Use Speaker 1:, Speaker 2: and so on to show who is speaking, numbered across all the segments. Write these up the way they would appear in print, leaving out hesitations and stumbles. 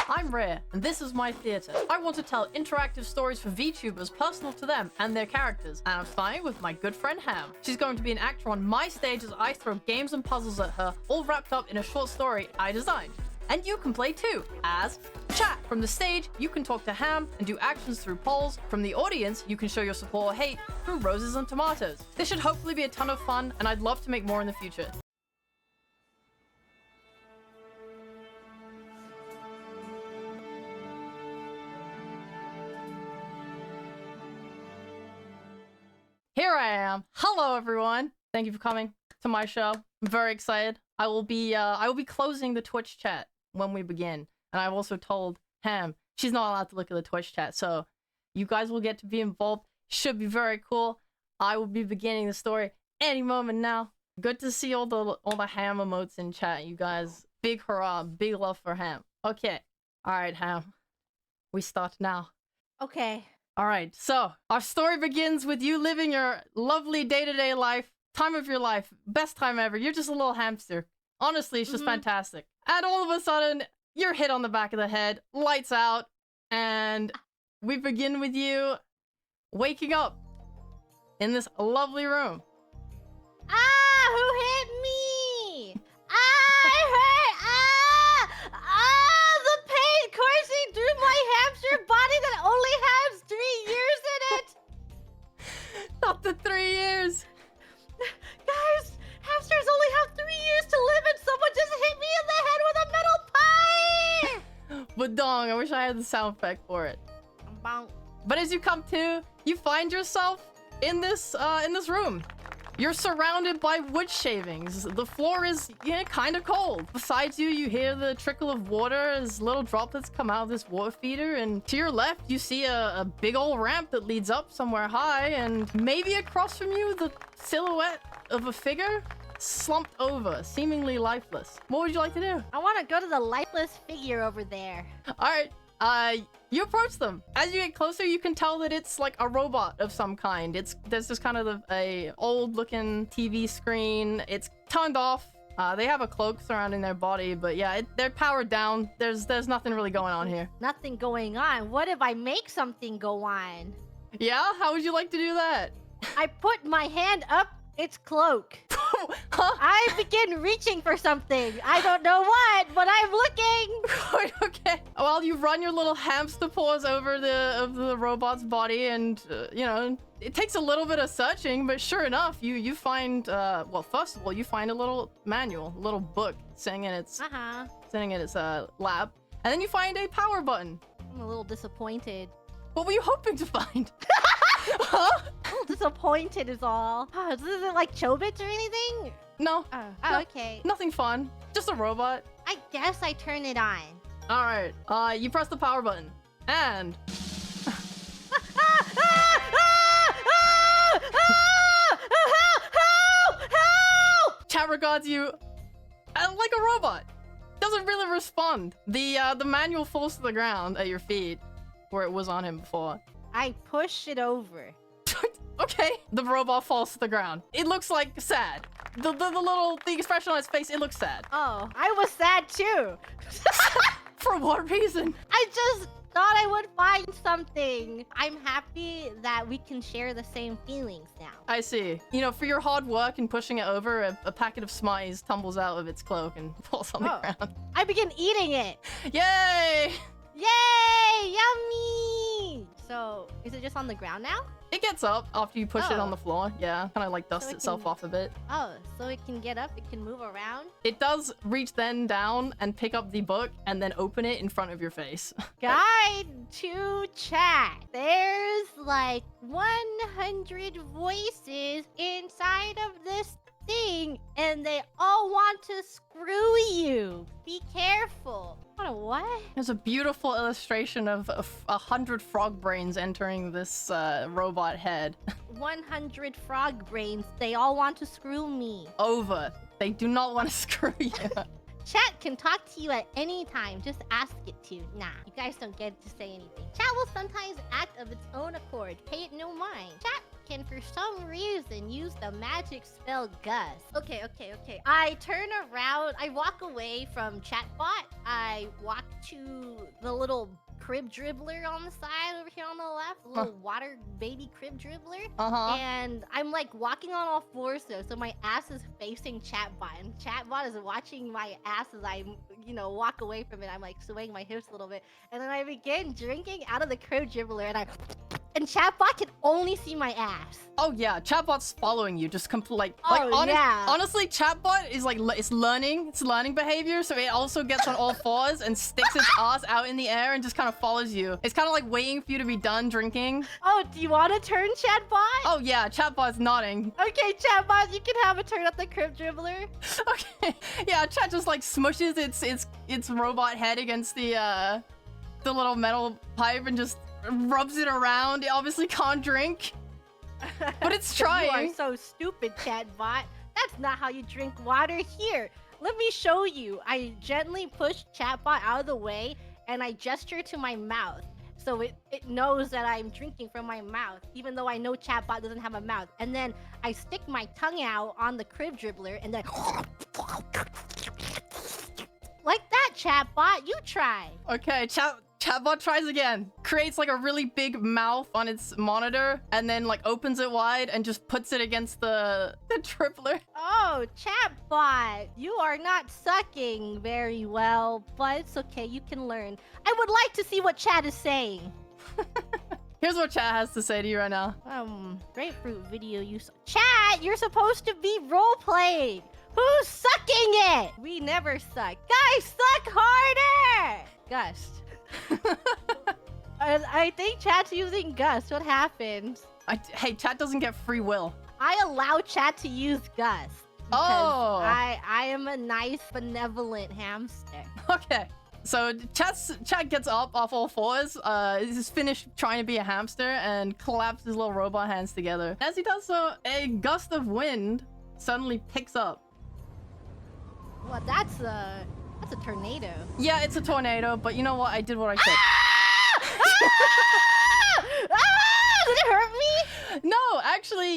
Speaker 1: I'm Reya, and this is my theater. I want to tell interactive stories for VTubers personal to them and their characters, and I'm starting with my good friend Ham. She's going to be an actor on my stage as I throw games and puzzles at her, all wrapped up in a short story I designed. And you can play too, as chat. From the stage, you can talk to Ham and do actions through polls. From the audience, you can show your support or hate through roses and tomatoes. This should hopefully be a ton of fun, and I'd love to make more in the future. Here I am. Hello, everyone. Thank you for coming to my show. I'm very excited. I will be closing the Twitch chat when we begin, and I've also told Ham she's not allowed to look at the Twitch chat, so you guys will get to be involved. Should be very cool. I will be beginning the story any moment now. Good to see all the Ham emotes in chat, you guys. Big hurrah, big love for Ham. Okay, all right, Ham. We start now.
Speaker 2: Okay.
Speaker 1: All right, so our story begins with you living your lovely day-to-day life, time of your life, best time ever. You're just a little hamster. Honestly, it's just fantastic. And all of a sudden, you're hit on the back of the head, lights out, and we begin with you waking up in this lovely room.
Speaker 2: Ah! Who hit me? The pain coursing through my hamster body that only has 3 years in it.
Speaker 1: Not the 3 years.
Speaker 2: Guys, hamsters only have 3 years to live, and someone just hit me in the head with a metal pipe.
Speaker 1: But dong, I wish I had the sound effect for it.
Speaker 2: Bonk.
Speaker 1: But as you come to, you find yourself in this room. You're surrounded by wood shavings. The floor is, kind of cold. Besides you, you hear the trickle of water as little droplets come out of this water feeder. And to your left, you see a big old ramp that leads up somewhere high. And maybe across from you, the silhouette of a figure slumped over, seemingly lifeless. What would you like to do?
Speaker 2: I want to go to the lifeless figure over there.
Speaker 1: All right. You approach them. As you get closer, you can tell that it's like a robot of some kind. There's just kind of a old-looking TV screen. It's turned off. They have a cloak surrounding their body, but yeah, they're powered down. There's nothing really going on here.
Speaker 2: Nothing going on. What if I make something go on?
Speaker 1: Yeah? How would you like to do that?
Speaker 2: I put my hand up its cloak.
Speaker 1: Huh?
Speaker 2: I begin reaching for something. I don't know what, but I'm looking.
Speaker 1: Okay. Well, you run your little hamster paws over the robot's body, and it takes a little bit of searching, but sure enough, you find well, first of all, you find a little manual, a little book sitting in its lab, and then you find a power button.
Speaker 2: I'm a little disappointed.
Speaker 1: What were you hoping to find? Huh?
Speaker 2: A little disappointed is all. Is it like Chobits or anything?
Speaker 1: No.
Speaker 2: Oh, okay.
Speaker 1: Nothing fun. Just a robot.
Speaker 2: I guess I turn it on.
Speaker 1: All right. You press the power button, and
Speaker 2: Help!
Speaker 1: chat regards you like a robot. Doesn't really respond. The manual falls to the ground at your feet, where it was on him before.
Speaker 2: I push it over.
Speaker 1: Okay. The robot falls to the ground. It looks like sad. The expression on its face, it looks sad.
Speaker 2: Oh, I was sad too.
Speaker 1: For what reason?
Speaker 2: I just thought I would find something. I'm happy that we can share the same feelings now.
Speaker 1: I see. For your hard work in pushing it over, a packet of Smiles tumbles out of its cloak and falls on the ground.
Speaker 2: I begin eating it.
Speaker 1: Yay!
Speaker 2: Yay! Yummy! So, is it just on the ground now?
Speaker 1: It gets up after you push it on the floor. Yeah, kind of like dusts itself off a bit.
Speaker 2: Oh, so it can get up, it can move around?
Speaker 1: It does reach then down and pick up the book and then open it in front of your face.
Speaker 2: Guide to chat. There's like 100 voices inside of this thing, and they all want to screw you. Be careful. What?
Speaker 1: There's a beautiful illustration of 100 frog brains entering this robot head.
Speaker 2: 100 frog brains. They all want to screw me.
Speaker 1: Over. They do not want to screw you.
Speaker 2: Chat can talk to you at any time. Just ask it to. Nah, you guys don't get to say anything. Chat will sometimes act of its own accord. Pay it no mind. Chat can, for some reason, use the magic spell Gust. Okay. I turn around. I walk away from Chatbot. I walk to the little crib dribbler on the side over here on the left. The little water baby crib dribbler. And I'm like walking on all fours though. So my ass is facing Chatbot. And Chatbot is watching my ass as I, walk away from it. I'm like swaying my hips a little bit. And then I begin drinking out of the crib dribbler. And Chatbot can only see my ass.
Speaker 1: Oh yeah, Chatbot's following you, just
Speaker 2: yeah.
Speaker 1: Honestly, Chatbot is like it's learning behavior, so it also gets on all fours and sticks its ass out in the air and just kind of follows you. It's kind of like waiting for you to be done drinking.
Speaker 2: Oh, do you want to turn, Chatbot?
Speaker 1: Oh yeah, Chatbot's nodding.
Speaker 2: Okay, Chatbot, you can have a turn at the crib dribbler.
Speaker 1: Okay, yeah, Chat just like smushes its robot head against the little metal pipe and just rubs it around. It obviously can't drink, but it's trying.
Speaker 2: You are so stupid, Chatbot. That's not how you drink water. Here, let me show you. I gently push Chatbot out of the way, and I gesture to my mouth. So it knows that I'm drinking from my mouth, even though I know Chatbot doesn't have a mouth. And then I stick my tongue out on the crib dribbler, and then... like that, Chatbot. You try.
Speaker 1: Okay, Chatbot tries again. Creates like a really big mouth on its monitor and then like opens it wide and just puts it against the dribbler.
Speaker 2: Oh, Chatbot, you are not sucking very well, but it's okay. You can learn. I would like to see what Chat is saying.
Speaker 1: Here's what Chat has to say to you right now.
Speaker 2: Grapefruit video you saw. Chat, you're supposed to be role-playing. Who's sucking it? We never suck. Guys, suck harder! Gust. I think Chat's using Gust. What happens?
Speaker 1: Hey, Chat doesn't get free will.
Speaker 2: I allow Chat to use Gust.
Speaker 1: Oh!
Speaker 2: I am a nice, benevolent hamster.
Speaker 1: Okay. So Chat gets up off all fours, is finished trying to be a hamster, and claps his little robot hands together. As he does so, a gust of wind suddenly picks up.
Speaker 2: Well, that's a tornado.
Speaker 1: Yeah, it's a tornado, but you know what? I did what I could.
Speaker 2: Did it hurt me?
Speaker 1: No, actually,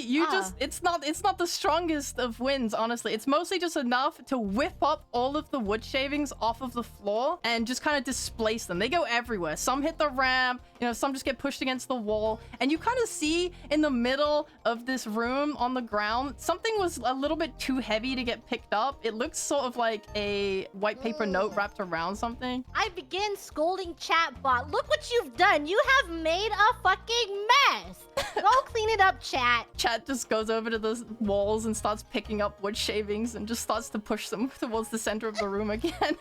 Speaker 1: it's not the strongest of winds, honestly. It's mostly just enough to whip up all of the wood shavings off of the floor and just kind of displace them. They go everywhere. Some hit the ramp, some just get pushed against the wall. And you kind of see in the middle of this room on the ground, something was a little bit too heavy to get picked up. It looks sort of like a white paper note wrapped around something.
Speaker 2: I begin scolding Chatbot. Look what you've done. You have made a fucking mess. Go clean it up, Chat.
Speaker 1: Chat just goes over to the walls and starts picking up wood shavings and just starts to push them towards the center of the room again.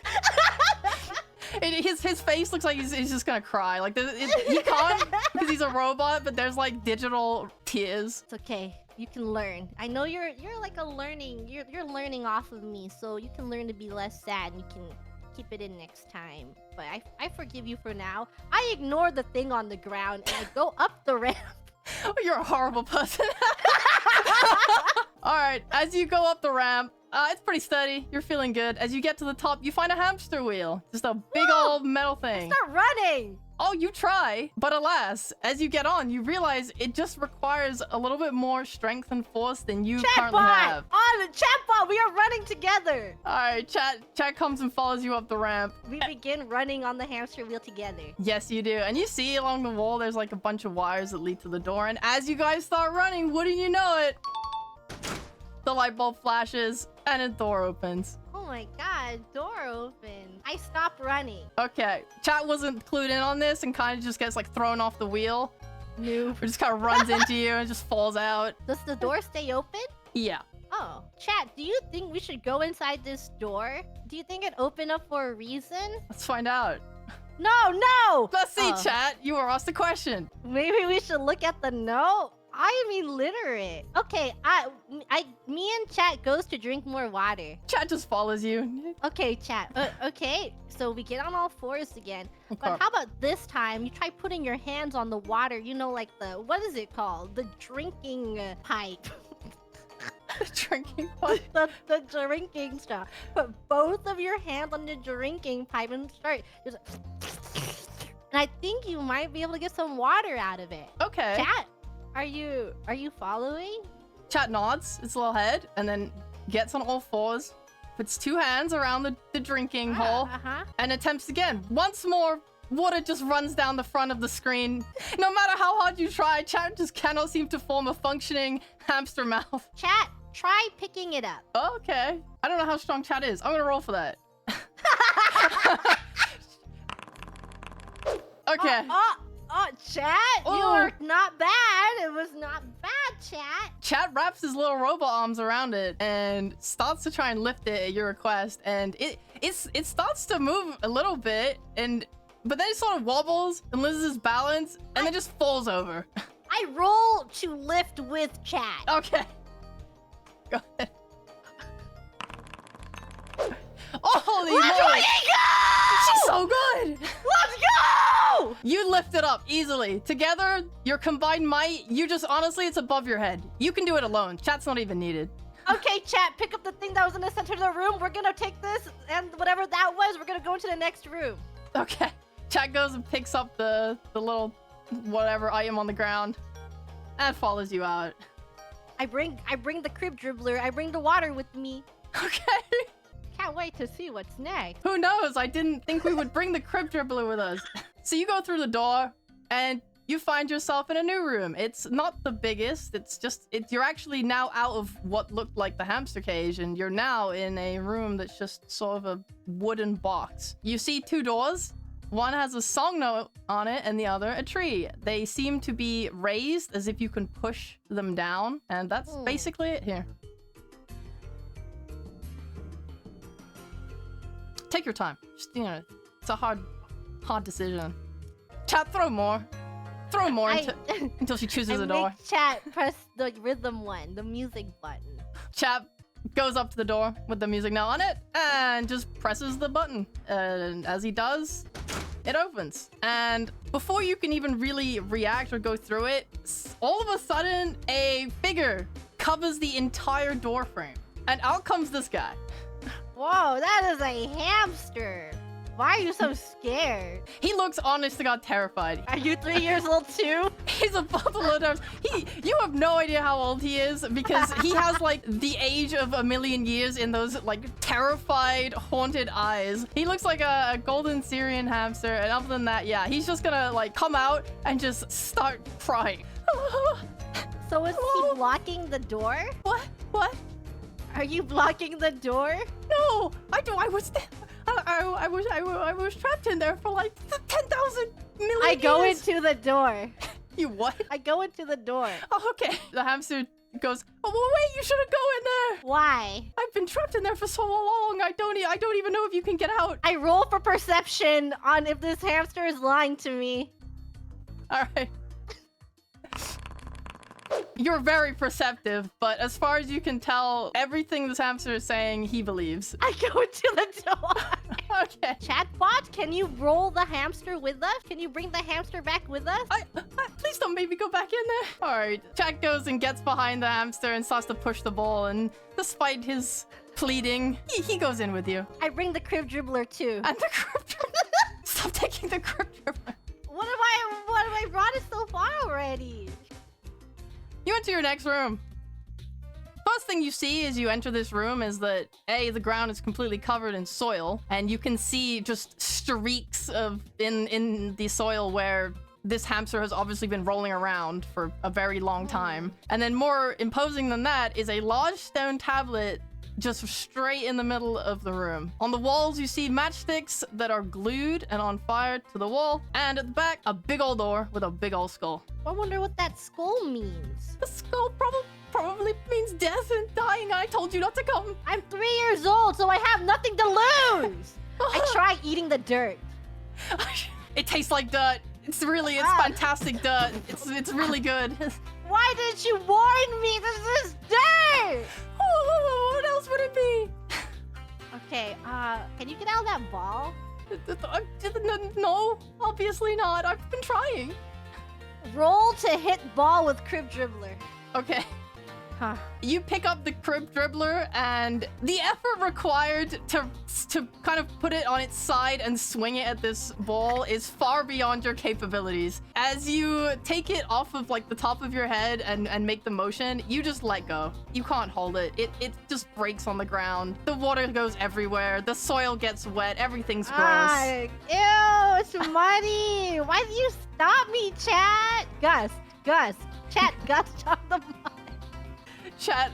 Speaker 1: His face looks like he's just gonna cry. Like he can't because he's a robot, but there's like digital tears.
Speaker 2: It's okay. You can learn. I know you're like a learning. You're learning off of me, so you can learn to be less sad and you can keep it in next time. But I forgive you for now. I ignore the thing on the ground and I go up the ramp.
Speaker 1: Oh, you're a horrible person. All right, as you go up the ramp, it's pretty steady. You're feeling good. As you get to the top, you find a hamster wheel. Just a big old metal thing.
Speaker 2: Start running.
Speaker 1: Oh, you try. But alas, as you get on, you realize it just requires a little bit more strength and force than you currently have.
Speaker 2: On the Chatbot, we are running together.
Speaker 1: All right, Chat comes and follows you up the ramp.
Speaker 2: We begin running on the hamster wheel together.
Speaker 1: Yes, you do. And you see along the wall, there's like a bunch of wires that lead to the door. And as you guys start running, wouldn't you know it? The light bulb flashes and a door opens.
Speaker 2: Oh my god, door open. I stopped running.
Speaker 1: Okay, Chat wasn't clued in on this and kind of just gets like thrown off the wheel.
Speaker 2: No.
Speaker 1: Or just kind of runs into you and just falls out.
Speaker 2: Does the door stay open?
Speaker 1: Yeah.
Speaker 2: Oh, Chat, do you think we should go inside this door? Do you think it opened up for a reason?
Speaker 1: Let's find out.
Speaker 2: No!
Speaker 1: Let's see, Chat. You were asked a question.
Speaker 2: Maybe we should look at the note? I am illiterate. Okay, me and Chat goes to drink more water.
Speaker 1: Chat just follows you.
Speaker 2: Okay, Chat. Okay, so we get on all fours again.
Speaker 1: Okay.
Speaker 2: But how about this time you try putting your hands on the water? You know, like what is it called? The drinking pipe.
Speaker 1: The drinking pipe?
Speaker 2: the drinking stuff. Put both of your hands on the drinking pipe and start. And I think you might be able to get some water out of it.
Speaker 1: Okay.
Speaker 2: Chat, Are you following?
Speaker 1: Chat nods its little head and then gets on all fours, puts two hands around the drinking hole, and attempts again. Once more, water just runs down the front of the screen. No matter how hard you try, chat just cannot seem to form a functioning hamster mouth.
Speaker 2: Chat, try picking it up.
Speaker 1: Okay. I don't know how strong chat is. I'm gonna roll for that. Okay.
Speaker 2: Oh, chat, you are not bad. It was not bad, chat.
Speaker 1: Chat wraps his little robot arms around it and starts to try and lift it at your request, and it starts to move a little bit, but then it sort of wobbles and loses balance and then just falls over.
Speaker 2: I roll to lift with chat.
Speaker 1: Okay. Go ahead. Oh, holy moly! She's so good!
Speaker 2: Let's go!
Speaker 1: You lift it up easily. Together, your combined might, honestly, it's above your head. You can do it alone. Chat's not even needed.
Speaker 2: Okay, chat, pick up the thing that was in the center of the room. We're gonna take this, and whatever that was, we're gonna go into the next room.
Speaker 1: Okay. Chat goes and picks up the little whatever item on the ground and follows you out.
Speaker 2: I bring the crib dribbler. I bring the water with me.
Speaker 1: Okay.
Speaker 2: Can't wait to see what's next.
Speaker 1: Who knows? I didn't think we would bring the crib dribbler with us. So you go through the door and you find yourself in a new room. It's not the biggest. You're actually now out of what looked like the hamster cage, and you're now in a room that's just sort of a wooden box. You see two doors. One has a song note on it and the other a tree. They seem to be raised as if you can push them down, and that's basically it here. Take your time. Just, it's a hard decision. Chat, throw more. Throw more until she chooses a door.
Speaker 2: Chat press the rhythm one, the music button.
Speaker 1: Chat goes up to the door with the music now on it and just presses the button. And as he does, it opens. And before you can even really react or go through it, all of a sudden, a figure covers the entire door frame. And out comes this guy.
Speaker 2: Whoa, that is a hamster. Why are you so scared?
Speaker 1: He looks, honest to God, terrified.
Speaker 2: Are you 3 years old too?
Speaker 1: He's a bundle of nerves. You have no idea how old he is because he has like the age of a million years in those like terrified, haunted eyes. He looks like a golden Syrian hamster, and other than that, yeah, he's just gonna like come out and just start crying.
Speaker 2: So is he blocking the door?
Speaker 1: What?
Speaker 2: Are you blocking the door?
Speaker 1: No, I was trapped in there for like 10,000 million
Speaker 2: I go
Speaker 1: years.
Speaker 2: into the door.
Speaker 1: You what?
Speaker 2: I go into the door.
Speaker 1: Oh, okay. The hamster goes, oh, well, wait, you shouldn't go in there.
Speaker 2: Why?
Speaker 1: I've been trapped in there for so long. I don't even know if you can get out.
Speaker 2: I roll for perception on if this hamster is lying to me.
Speaker 1: All right. You're very perceptive, but as far as you can tell, everything this hamster is saying, he believes.
Speaker 2: I go into the door.
Speaker 1: Okay.
Speaker 2: Chatbot, can you roll the hamster with us? Can you bring the hamster back with us?
Speaker 1: Please don't make me go back in there. All right. Chat goes and gets behind the hamster and starts to push the ball, and despite his pleading, he goes in with you.
Speaker 2: I bring the crib dribbler too.
Speaker 1: And the crib dribbler. Stop taking the crib dribbler.
Speaker 2: What have I brought it so far already?
Speaker 1: You enter your next room. First thing you see as you enter this room is that the ground is completely covered in soil, and you can see just streaks of in the soil where this hamster has obviously been rolling around for a very long time. And then more imposing than that is a large stone tablet just straight in the middle of the room. On the walls, you see matchsticks that are glued and on fire to the wall. And at the back, a big old door with a big old skull.
Speaker 2: I wonder what that skull means.
Speaker 1: The skull probably means death and dying. I told you not to come.
Speaker 2: I'm 3 years old, so I have nothing to lose. I try eating the dirt.
Speaker 1: It tastes like dirt. It's fantastic dirt. It's really good.
Speaker 2: Why didn't you warn me? This is dirt.
Speaker 1: What else would it be?
Speaker 2: Okay, can you get out of that ball?
Speaker 1: No, obviously not. I've been trying.
Speaker 2: Roll to hit ball with crib dribbler.
Speaker 1: Okay.
Speaker 2: Huh.
Speaker 1: You pick up the crib dribbler, and the effort required to kind of put it on its side and swing it at this ball is far beyond your capabilities. As you take it off of like the top of your head and make the motion, you just let go. You can't hold it. It just breaks on the ground. The water goes everywhere. The soil gets wet. Everything's gross.
Speaker 2: Ew, it's muddy. Why did you stop me, chat? Gus, chat, Gus, stop the mud.
Speaker 1: Chat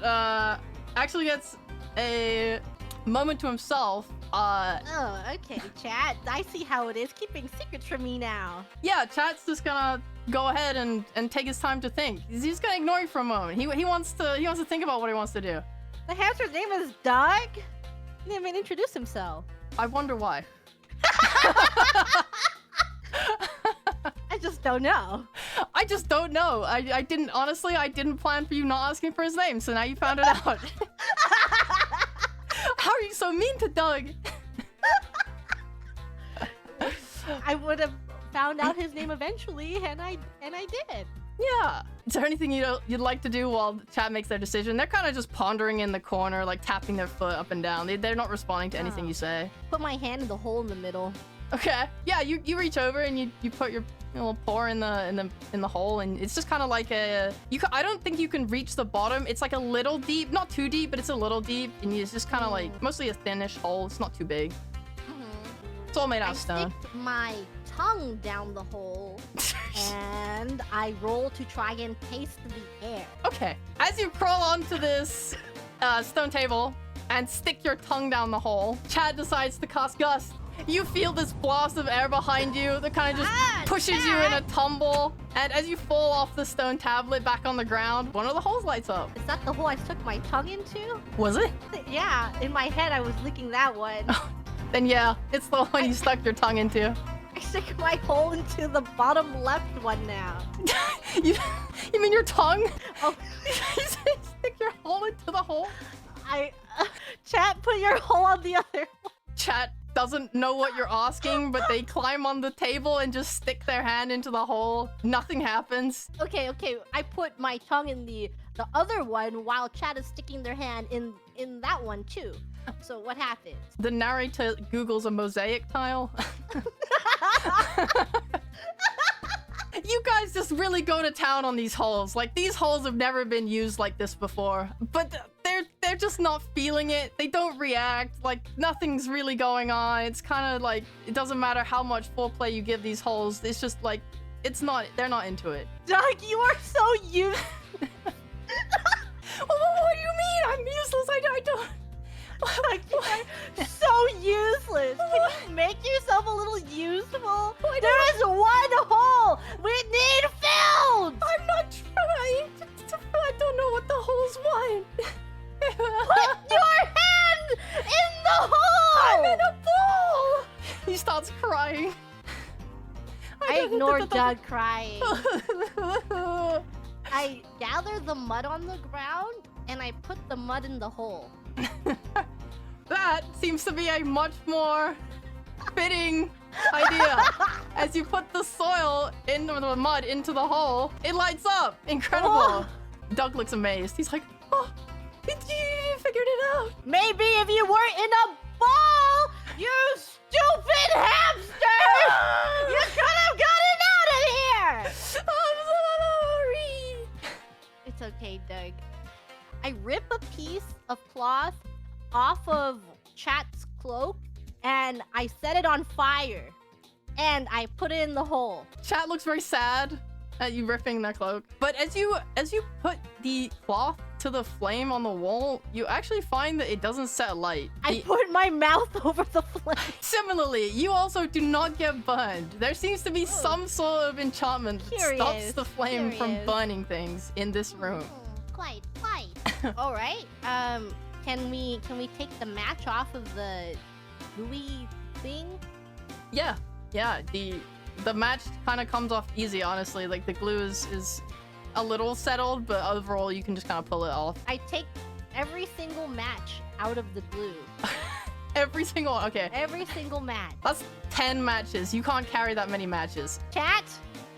Speaker 1: actually gets a moment to himself.
Speaker 2: Oh, okay, chat. I see how it is. Keeping secrets from me now.
Speaker 1: Yeah, chat's just gonna go ahead and take his time to think. He's gonna ignore you for a moment. He wants to think about what he wants to do.
Speaker 2: The hamster's name is Doug? He didn't even introduce himself.
Speaker 1: I wonder why.
Speaker 2: I just don't know.
Speaker 1: I just don't know. I didn't plan for you not asking for his name, so now you found it out. How are you so mean to Doug?
Speaker 2: I would have found out his name eventually, and I did.
Speaker 1: Yeah. Is there anything you'd like to do while chat makes their decision? They're kind of just pondering in the corner, like tapping their foot up and down. They're not responding to anything you say.
Speaker 2: Put my hand in the hole in the middle.
Speaker 1: Okay. Yeah, you reach over and you put your little paw in the hole, and it's just kind of like a I don't think you can reach the bottom. It's like a little deep, not too deep, but it's a little deep, and it's just kind of like mostly a thinnish hole. It's not too big. It's all made out of stone.
Speaker 2: I stick my tongue down the hole and I roll to try and taste the air.
Speaker 1: Okay. As you crawl onto this stone table and stick your tongue down the hole, Chad decides to cast Gust. You feel this blast of air behind you that kind of just pushes you in a tumble. And as you fall off the stone tablet back on the ground, one of the holes lights up.
Speaker 2: Is that the hole I stuck my tongue into?
Speaker 1: Was it?
Speaker 2: Yeah, in my head I was licking that one.
Speaker 1: Then yeah, it's the one you stuck your tongue into.
Speaker 2: I stick my hole into the bottom left one now.
Speaker 1: you mean your tongue?
Speaker 2: Oh.
Speaker 1: You stick your hole into the hole?
Speaker 2: Chat, put your hole on the other one.
Speaker 1: Chat doesn't know what you're asking, but they climb on the table and just stick their hand into the hole. Nothing happens.
Speaker 2: Okay. I put my tongue in the other one while Chat is sticking their hand in that one too. So what happens?
Speaker 1: The narrator Googles a mosaic tile. You guys just really go to town on these holes. Like, these holes have never been used like this before. But they're just not feeling it. They don't react. Like, nothing's really going on. It's kind of like, it doesn't matter how much foreplay you give these holes. It's just like, they're not into it.
Speaker 2: Doug, you are so useless.
Speaker 1: What do you mean? I'm useless. I don't...
Speaker 2: Like, you are so useless. Can you make yourself a little useful? There is one hole we need filled.
Speaker 1: I'm not trying. I don't know what the holes want.
Speaker 2: Put your hand in the hole.
Speaker 1: I'm in a ball. He starts crying.
Speaker 2: I ignored Doug crying. I gather the mud on the ground and I put the mud in the hole.
Speaker 1: That seems to be a much more fitting idea. As you put the soil into the mud into the hole, it lights up. Incredible.
Speaker 2: Oh.
Speaker 1: Doug looks amazed. He's like, oh, you figured it out.
Speaker 2: Maybe if you weren't in a ball, you stupid hamster! You could have gotten out of here!
Speaker 1: I'm sorry.
Speaker 2: It's okay, Doug. I rip a piece of cloth off of Chat's cloak and I set it on fire and I put it in the hole.
Speaker 1: Chat looks very sad at you ripping their cloak. But as you put the cloth to the flame on the wall, you actually find that it doesn't set light.
Speaker 2: I put my mouth over the flame.
Speaker 1: Similarly, you also do not get burned. There seems to be some sort of enchantment that stops the flame from burning things in this room.
Speaker 2: Quite. All right. Can we take the match off of the gooey thing?
Speaker 1: Yeah. The match kind of comes off easy, honestly. Like, the glue is a little settled, but overall you can just kind of pull it off.
Speaker 2: I take every single match out of the glue.
Speaker 1: Every single one? Okay.
Speaker 2: Every single match.
Speaker 1: That's 10 matches. You can't carry that many matches.
Speaker 2: Chat,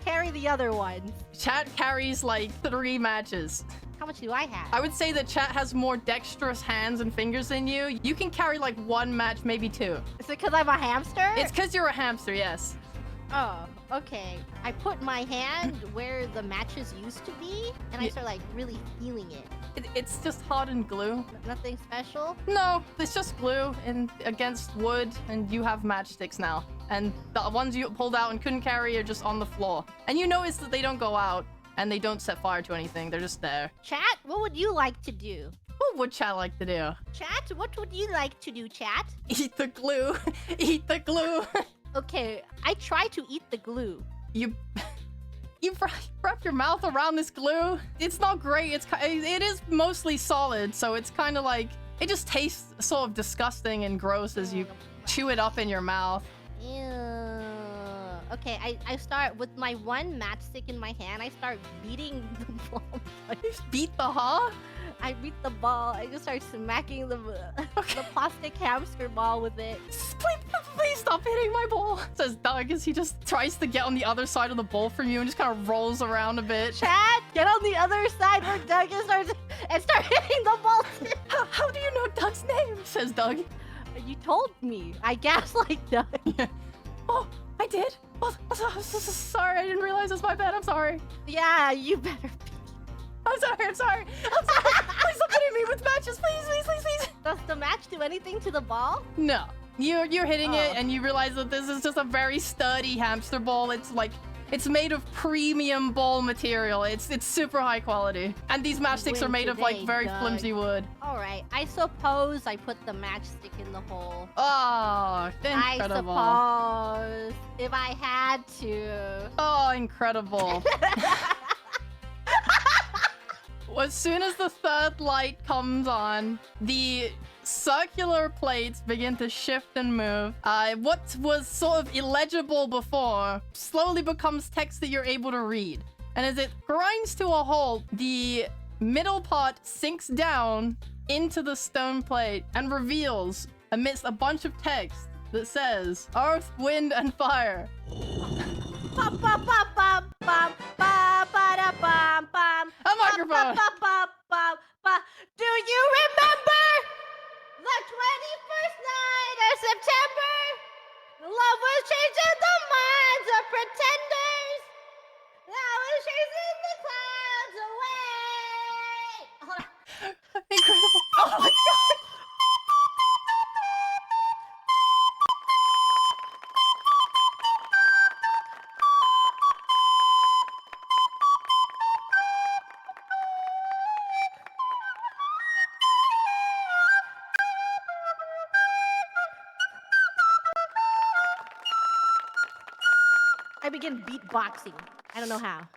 Speaker 2: carry carry the other ones?
Speaker 1: Chat carries like 3 matches.
Speaker 2: How much do I have?
Speaker 1: I would say that Chat has more dexterous hands and fingers than you. You can carry like 1 match, maybe 2.
Speaker 2: Is it because I'm a hamster?
Speaker 1: It's because you're a hamster, yes.
Speaker 2: Oh, okay. I put my hand where the matches used to be, and I start like really feeling it.
Speaker 1: It's just hardened glue.
Speaker 2: Nothing special?
Speaker 1: No, it's just glue and against wood, and you have matchsticks now. And the ones you pulled out and couldn't carry are just on the floor. And you notice that they don't go out, and they don't set fire to anything. They're just there.
Speaker 2: Chat, what would you like to do?
Speaker 1: What would Chat like to do?
Speaker 2: Chat, what would you like to do, chat?
Speaker 1: Eat the glue. Eat the glue.
Speaker 2: Okay, I try to eat the glue.
Speaker 1: You wrap your mouth around this glue. It's not great. It is mostly solid, so it's kind of like it just tastes sort of disgusting and gross as you chew it up in your mouth.
Speaker 2: Ew. Okay, I start with my 1 matchstick in my hand. I start beating the ball.
Speaker 1: You beat the huh?
Speaker 2: I beat the ball. I just start smacking the plastic hamster ball with it.
Speaker 1: Please stop hitting my ball, says Doug as he just tries to get on the other side of the bowl from you and just kind of rolls around a bit.
Speaker 2: Chat, get on the other side where Doug is and start hitting the ball too.
Speaker 1: How do you know Doug's name, says Doug.
Speaker 2: You told me. I gaslight Doug.
Speaker 1: Oh, I did? Oh, sorry, I didn't realize it's my bad. I'm sorry.
Speaker 2: Yeah, you better be.
Speaker 1: I'm sorry. Please stop hitting me with matches. Please.
Speaker 2: Does the match do anything to the ball?
Speaker 1: No. You're hitting it and you realize that this is just a very sturdy hamster ball. It's made of premium ball material. It's super high quality. And these matchsticks are made of like very flimsy wood.
Speaker 2: Alright, I suppose I put the matchstick in the hole.
Speaker 1: Oh, incredible.
Speaker 2: I suppose if I had to.
Speaker 1: Oh, incredible. As soon as the 3rd light comes on, the circular plates begin to shift and move. What was sort of illegible before slowly becomes text that you're able to read. And as it grinds to a halt, the middle part sinks down into the stone plate and reveals, amidst a bunch of text, that says, Earth, Wind, and Fire.
Speaker 2: A
Speaker 1: microphone.
Speaker 2: Do you remember the 21st night of September? Love was changing the minds of pretenders. Now it's chasing the clouds away.
Speaker 1: Incredible. Oh my god.
Speaker 2: I begin beatboxing. I don't know how.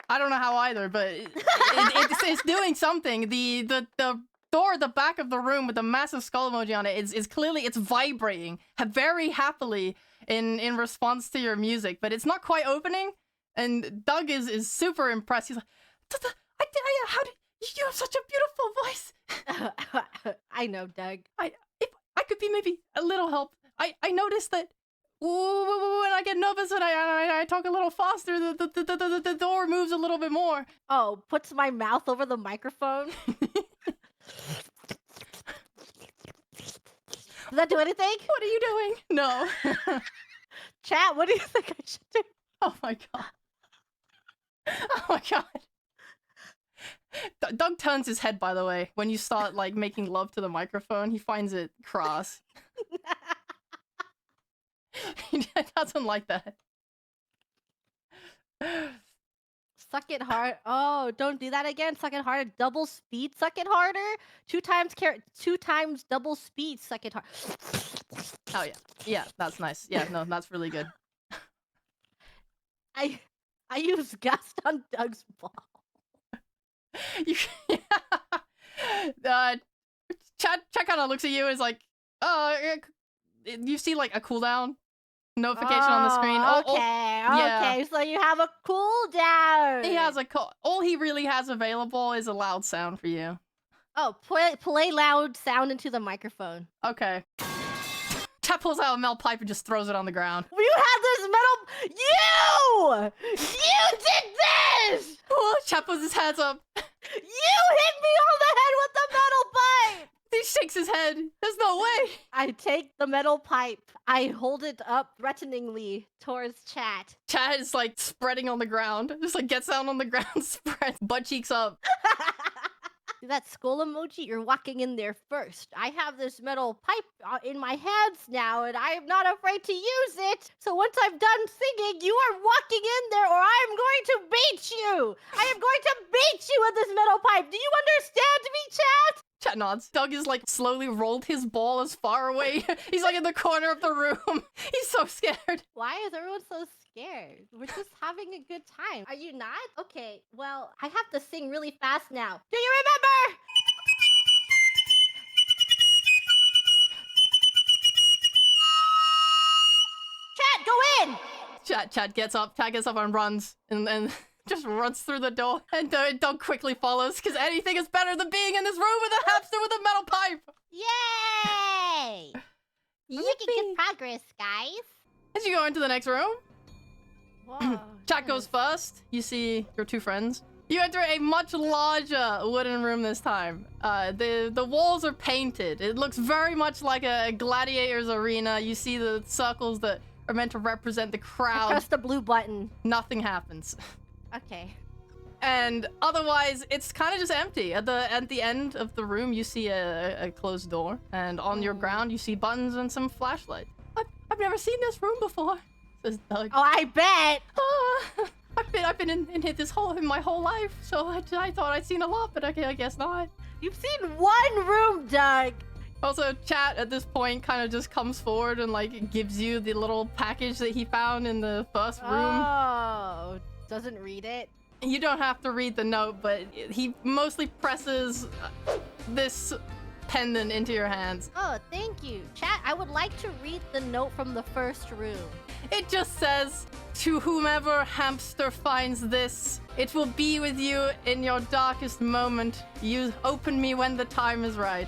Speaker 1: I don't know how either, but it's doing something. The door at the back of the room with the massive skull emoji on it is clearly it's vibrating very happily in response to your music, but it's not quite opening. And Doug is super impressed. He's like, how did you have such a beautiful voice?
Speaker 2: I know, Doug.
Speaker 1: If I could be maybe a little help. I noticed that when I get nervous and I talk a little faster, the door moves a little bit more.
Speaker 2: Oh, puts my mouth over the microphone? Does that do anything?
Speaker 1: What are you doing? No.
Speaker 2: Chat, what do you think I should do?
Speaker 1: Oh my god. Oh my god. Doug turns his head, by the way, when you start like making love to the microphone. He finds it cross. He doesn't like that.
Speaker 2: Suck it hard. Oh, don't do that again. Suck it harder. Double speed. Suck it harder. 2 times double speed. Suck it hard.
Speaker 1: Oh yeah. Yeah, that's nice. Yeah, no, that's really good.
Speaker 2: I use gust on Doug's ball.
Speaker 1: Chat kind of looks at you and is like, you see like a cooldown notification on the screen.
Speaker 2: Okay, so you have a cooldown.
Speaker 1: He has all he really has available is a loud sound for you.
Speaker 2: Oh, play loud sound into the microphone.
Speaker 1: Okay. Chat pulls out a metal pipe and just throws it on the ground.
Speaker 2: You have this metal. You did
Speaker 1: Chat puts his hands up.
Speaker 2: You hit me on the head with the metal pipe!
Speaker 1: He shakes his head. There's no way.
Speaker 2: I take the metal pipe. I hold it up threateningly towards Chat.
Speaker 1: Chat is like spreading on the ground. Just like gets down on the ground, spreads butt cheeks up.
Speaker 2: See that skull emoji? You're walking in there first. I have this metal pipe in my hands now, and I am not afraid to use it. So once I'm done singing, you are walking in there, or I am going to beat you. I am going to beat you with this metal pipe. Do you understand me, Chat?
Speaker 1: Chat nods. Doug is like slowly rolled his ball as far away. He's like in the corner of the room. He's so scared.
Speaker 2: Why is everyone so scared? We're just having a good time. Are you not? Okay, well, I have to sing really fast now. Do you remember? Chat, go in!
Speaker 1: Chat gets up. Chat gets up and runs. And just runs through the door. And Doug quickly follows, because anything is better than being in this room with a hamster with a metal pipe.
Speaker 2: Yay! We're making good progress, guys.
Speaker 1: As you go into the next room,
Speaker 2: Whoa.
Speaker 1: Chat goes first. You see your two friends. You enter a much larger wooden room this time. The walls are painted. It looks very much like a gladiator's arena. You see the circles that are meant to represent the crowd.
Speaker 2: Press the blue button.
Speaker 1: Nothing happens.
Speaker 2: Okay.
Speaker 1: And otherwise, it's kind of just empty. At the end of the room, you see a closed door. And on your ground, you see buttons and some flashlight. I've never seen this room before, says Doug.
Speaker 2: Oh, I bet!
Speaker 1: I've been in my whole life, so I thought I'd seen a lot, but I guess not.
Speaker 2: You've seen one room, Doug!
Speaker 1: Also, Chat at this point kind of just comes forward and like gives you the little package that he found in the first room.
Speaker 2: Oh, doesn't read it?
Speaker 1: You don't have to read the note, but he mostly presses this pendant into your hands.
Speaker 2: Oh, thank you. Chat, I would like to read the note from the first room.
Speaker 1: It just says, "To whomever Hamster finds this, it will be with you in your darkest moment. You open me when the time is right."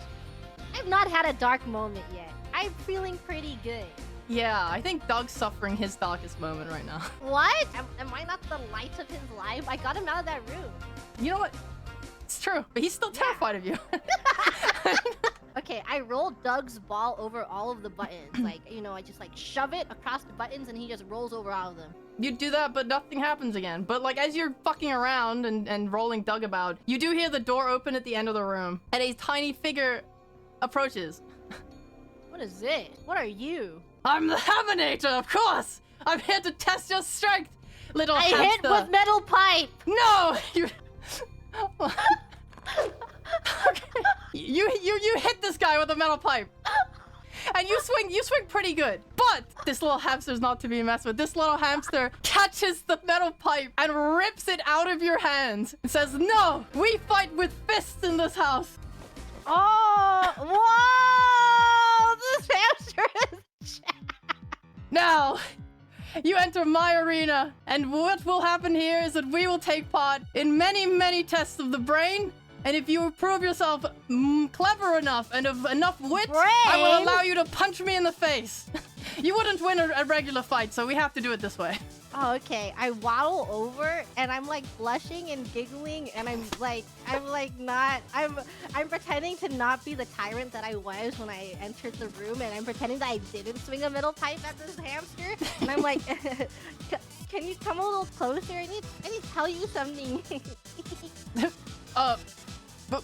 Speaker 2: I've not had a dark moment yet. I'm feeling pretty good.
Speaker 1: Yeah, I think Doug's suffering his darkest moment right now.
Speaker 2: What? Am I not the light of his life? I got him out of that room.
Speaker 1: You know what? It's true, but he's still terrified of you.
Speaker 2: Okay, I roll Doug's ball over all of the buttons. Like, you know, I just like shove it across the buttons and he just rolls over all of them.
Speaker 1: You do that, but nothing happens again. But like as you're fucking around and rolling Doug about, you do hear the door open at the end of the room and a tiny figure approaches.
Speaker 2: What is it? What are you?
Speaker 1: I'm the Hampwnator, of course! I'm here to test your strength, little
Speaker 2: I
Speaker 1: hamster.
Speaker 2: hit with metal pipe!
Speaker 1: No! You... Okay. You hit this guy with a metal pipe. And you swing pretty good. But this little hamster's not to be messed with. This little hamster catches the metal pipe and rips it out of your hands and says, "No, we fight with fists in this house."
Speaker 2: Oh, whoa! This hamster is...
Speaker 1: Now, you enter my arena, and what will happen here is that we will take part in many, many tests of the brain, and if you prove yourself clever enough and of enough wit, I will allow you to punch me in the face. You wouldn't win a regular fight, so we have to do it this way.
Speaker 2: Oh, okay. I waddle over and I'm like blushing and giggling and I'm pretending to not be the tyrant that I was when I entered the room, and I'm pretending that I didn't swing a metal pipe at this hamster. And I'm like, can you come a little closer? I need to tell you something.
Speaker 1: But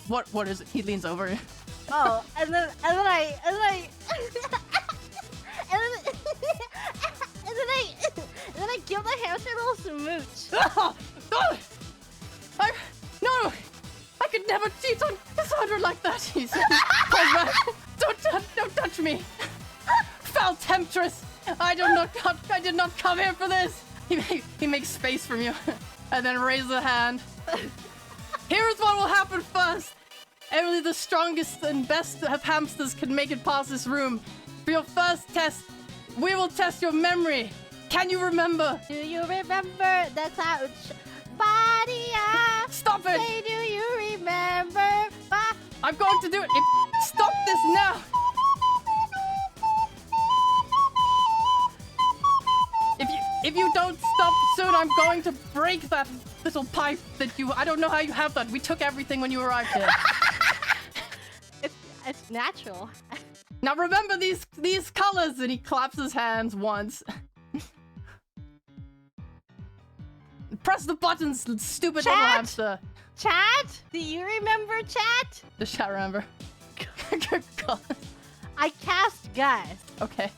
Speaker 1: what is it? He leans over.
Speaker 2: Oh, and then I give the hamster a little smooch.
Speaker 1: No! I could never cheat on Cassandra like that. He's don't touch me, foul temptress! I did not come here for this. He makes space from you, and then raises a hand. Here's what will happen first. Only the strongest and best of hamsters can make it past this room. For your first test, we will test your memory. Can you remember?
Speaker 2: Do you remember the couch? Body up.
Speaker 1: Stop it!
Speaker 2: Say, do you remember?
Speaker 1: I'm going to do it. Stop this now. If you don't stop soon, I'm going to break that little pipe that you... I don't know how you have that. We took everything when you arrived here.
Speaker 2: It's natural.
Speaker 1: Now remember these colors, and he claps his hands once. Press the buttons, stupid little hamster.
Speaker 2: Chat? Do you remember chat?
Speaker 1: Does chat remember? God.
Speaker 2: I cast Gus.
Speaker 1: Okay.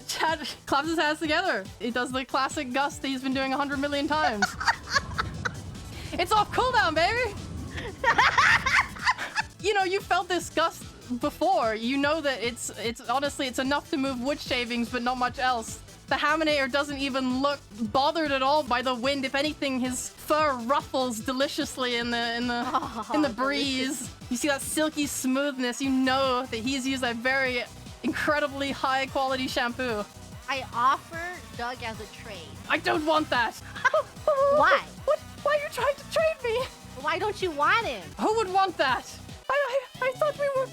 Speaker 1: Chat claps his hands together. He does the classic Gus that he's been doing 100 million times. It's off cooldown, baby! You know, you felt this Gus before. You know that it's honestly, it's enough to move wood shavings, but not much else. The Hampwnator doesn't even look bothered at all by the wind. If anything, his fur ruffles deliciously in the breeze. Delicious. You see that silky smoothness. You know that he's used a very incredibly high quality shampoo.
Speaker 2: I offer Doug as a trade.
Speaker 1: I don't want that.
Speaker 2: Why?
Speaker 1: What? Why are you trying to trade me?
Speaker 2: Why don't you want him?
Speaker 1: Who would want that? I thought we were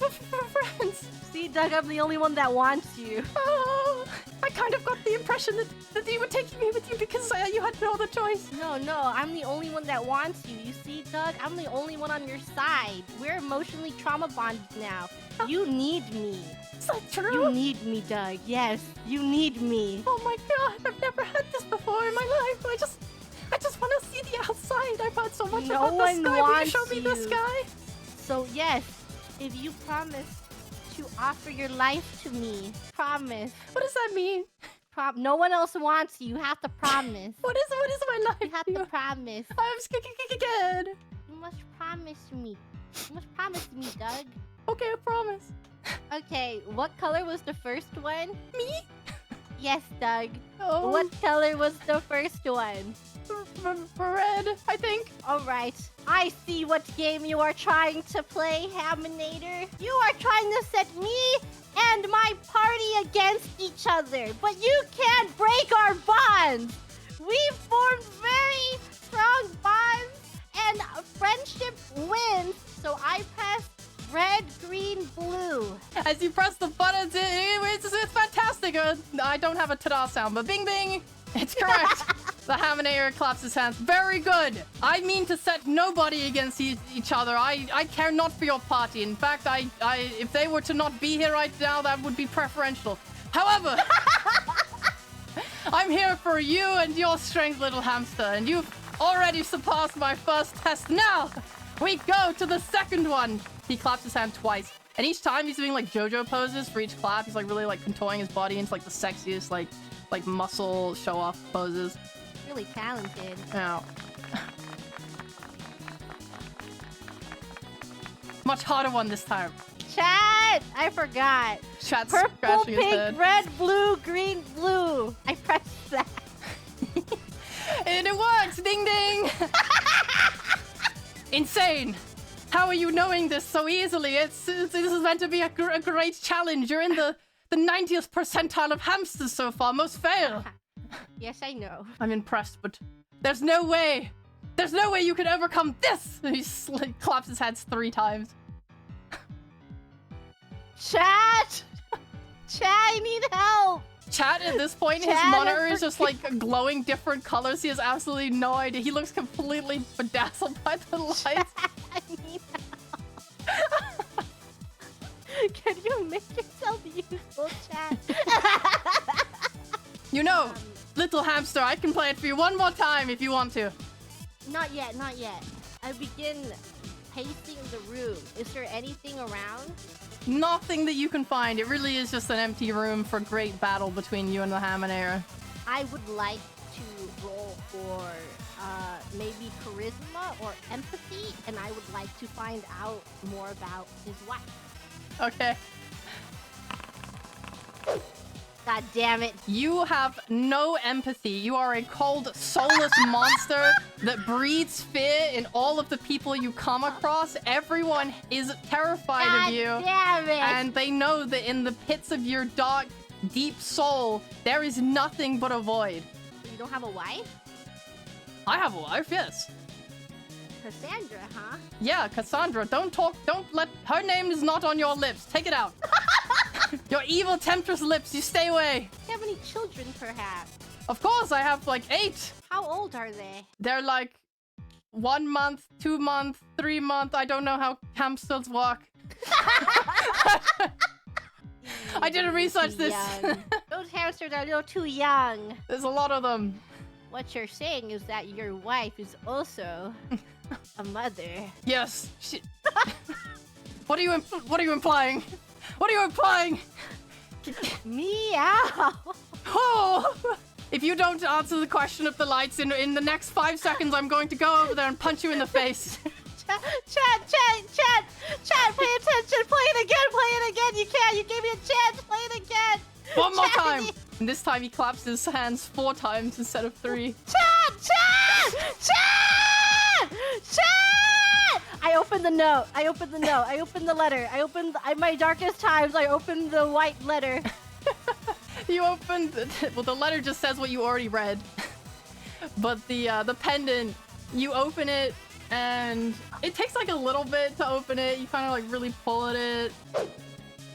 Speaker 1: friends.
Speaker 2: See, Doug, I'm the only one that wants you.
Speaker 1: Oh, I kind of got the impression that you were taking me with you because you had no other choice.
Speaker 2: No, I'm the only one that wants you. You see, Doug, I'm the only one on your side. We're emotionally trauma bonded now. You need me.
Speaker 1: Is that true?
Speaker 2: You need me, Doug. Yes, you need me.
Speaker 1: Oh my god, I've never had this before in my life. I just want to see the outside. I've heard so much about the sky. Will you show me the sky?
Speaker 2: So yes, if you promise to offer your life to me, promise.
Speaker 1: What does that mean?
Speaker 2: No one else wants you. You have to promise.
Speaker 1: What is my life?
Speaker 2: You have to promise.
Speaker 1: I'm scared.
Speaker 2: You must promise me. You must promise me, Doug.
Speaker 1: Okay, I promise.
Speaker 2: Okay, what color was the first one?
Speaker 1: Me?
Speaker 2: Yes, Doug.
Speaker 1: Oh.
Speaker 2: What color was the first one?
Speaker 1: Red, I think.
Speaker 2: Alright. I see what game you are trying to play, Hampwnator. You are trying to set me and my party against each other, but you can't break our bonds. We formed very strong bonds, and friendship wins, so I press red, green, blue.
Speaker 1: As you press the buttons, it's fantastic. I don't have a ta-da sound, but bing bing, it's correct. The Hampwnator claps his hands. Very good. I mean to set nobody against each other. I care not for your party. In fact, if they were to not be here right now, that would be preferential. However, I'm here for you and your strength, little hamster, and you've already surpassed my first test. Now, we go to the second one. He claps his hand twice, and each time he's doing like JoJo poses for each clap. He's like really like contouring his body into like the sexiest like muscle show-off poses.
Speaker 2: Really talented.
Speaker 1: Ow. Much harder one this time.
Speaker 2: Chat! I forgot.
Speaker 1: Chat's
Speaker 2: purple,
Speaker 1: scratching his head.
Speaker 2: pink, red, blue, green, blue. I pressed that.
Speaker 1: And it works! Ding ding! Insane! How are you knowing this so easily? This is meant to be a great challenge. You're in the 90th percentile of hamsters so far. Most fail.
Speaker 2: Yes, I know.
Speaker 1: I'm impressed, but there's no way. There's no way you could overcome this! He claps his hands 3 times.
Speaker 2: Chat! Chat, I need help!
Speaker 1: Chat, at this point, his monitor is just like glowing different colors. He has absolutely no idea. He looks completely bedazzled by the lights.
Speaker 2: I need help. Can you make yourself useful, chat?
Speaker 1: You know, little hamster, I can play it for you one more time if you want to.
Speaker 2: Not yet, not yet. I begin pacing the room. Is there anything around?
Speaker 1: Nothing that you can find. It really is just an empty room for great battle between you and the Hampwned.
Speaker 2: I would like to roll for maybe charisma or empathy, and I would like to find out more about his wife.
Speaker 1: Okay.
Speaker 2: God damn it.
Speaker 1: You have no empathy. You are a cold, soulless monster that breeds fear in all of the people you come across. Everyone is terrified of you.
Speaker 2: Damn it.
Speaker 1: And they know that in the pits of your dark, deep soul, there is nothing but a void.
Speaker 2: You don't have a wife?
Speaker 1: I have a wife, yes.
Speaker 2: Cassandra, huh?
Speaker 1: Yeah, Cassandra. Don't let... Her name is not on your lips. Take it out. Your evil temptress lips, you stay away.
Speaker 2: Do you have any children, perhaps?
Speaker 1: Of course, I have like 8.
Speaker 2: How old are they?
Speaker 1: They're like 1 month, 2 month, 3 month. I don't know how hamsters walk. I didn't research this.
Speaker 2: Those hamsters are a little too young.
Speaker 1: There's a lot of them.
Speaker 2: What you're saying is that your wife is also a mother.
Speaker 1: Yes. What are you implying? What are you implying?
Speaker 2: Meow.
Speaker 1: Oh! If you don't answer the question of the lights in the next 5 seconds, I'm going to go over there and punch you in the face.
Speaker 2: Chat, pay attention. Play it again. You can. You gave me a chance. Play it again.
Speaker 1: One more time. And this time he claps his hands 4 times instead of 3.
Speaker 2: Chat! I opened the note. I opened the letter. My darkest times, I opened the white letter.
Speaker 1: You opened... Well, the letter just says what you already read. But the pendant, you open it, and it takes like a little bit to open it. You kind of like really pull at it.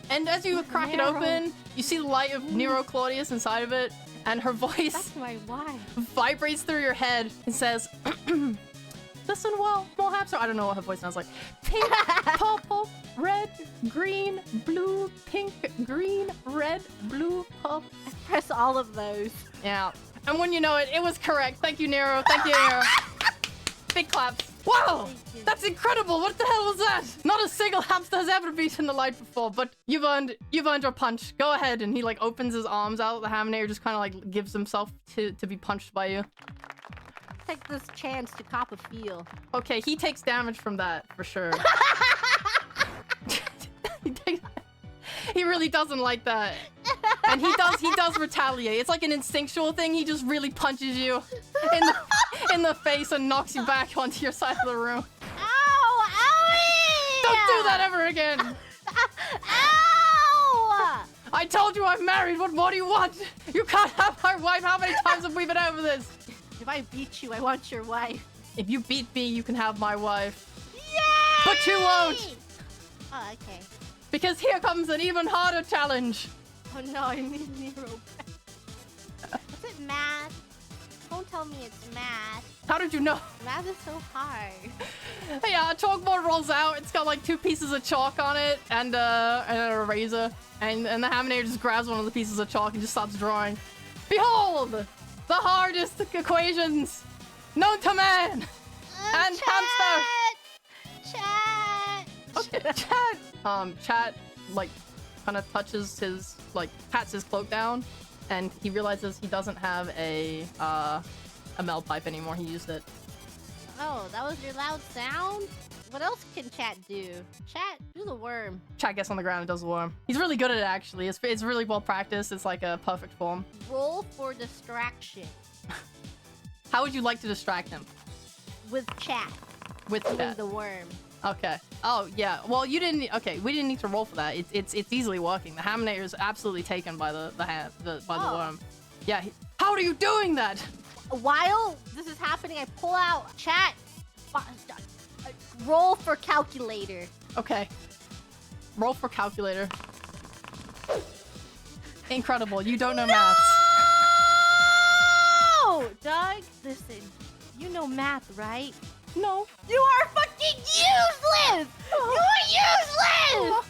Speaker 1: And as you crack it open, you see the light of Nero Claudius inside of it, and her voice...
Speaker 2: That's my wife.
Speaker 1: ...vibrates through your head and says... Listen well, small hamster. I don't know what her voice sounds like. Pink, purple, red, green, blue, pink, green, red, blue, purple.
Speaker 2: Press all of those.
Speaker 1: Yeah. And when you know it, it was correct. Thank you, Nero. Thank you, Nero. Big claps. Wow! That's incredible. What the hell was that? Not a single hamster has ever beaten the light before, but you've earned your punch. Go ahead. And he like opens his arms out. The Hamnator just kind of like gives himself to be punched by you.
Speaker 2: Take this chance to cop a feel.
Speaker 1: Okay, he takes damage from that for sure. He really doesn't like that. And he does retaliate. It's like an instinctual thing. He just really punches you in the face and knocks you back onto your side of the room.
Speaker 2: Ow! Owie!
Speaker 1: Don't do that ever again.
Speaker 2: Ow!
Speaker 1: I told you I'm married. What more do you want? You can't have my wife. How many times have we been over this?
Speaker 2: If I beat you, I want your wife.
Speaker 1: If you beat me, you can have my wife.
Speaker 2: Yay!
Speaker 1: But you won't.
Speaker 2: Oh, okay.
Speaker 1: Because here comes an even harder challenge.
Speaker 2: Oh no, I need Nero back. Is it math? Don't tell me it's math.
Speaker 1: How did you know?
Speaker 2: Math is so hard.
Speaker 1: Yeah, a chalkboard rolls out. It's got like 2 pieces of chalk on it and an eraser. And the Hamnator just grabs one of the pieces of chalk and just starts drawing. Behold! The hardest equations known to man! And hamster!
Speaker 2: Chat!
Speaker 1: Okay, chat! Chat, like, kind of touches his, like, pats his cloak down, and he realizes he doesn't have a meld pipe anymore. He used it.
Speaker 2: Oh, that was your loud sound? What else can chat do? Chat, do the worm.
Speaker 1: Chat gets on the ground and does the worm. He's really good at it, actually. It's really well practiced. It's like a perfect form.
Speaker 2: Roll for distraction.
Speaker 1: How would you like to distract him?
Speaker 2: With chat.
Speaker 1: With
Speaker 2: doing
Speaker 1: chat.
Speaker 2: the worm.
Speaker 1: Okay. Oh, yeah. Well, you didn't... Okay, we didn't need to roll for that. It's easily working. The Hamnator is absolutely taken by the worm. Yeah. How are you doing that?
Speaker 2: While this is happening, I pull out chat. Roll for calculator.
Speaker 1: Okay. Roll for calculator. Incredible. You don't know maths.
Speaker 2: No! Doug, listen. You know math, right?
Speaker 1: No.
Speaker 2: You are fucking useless! You are useless!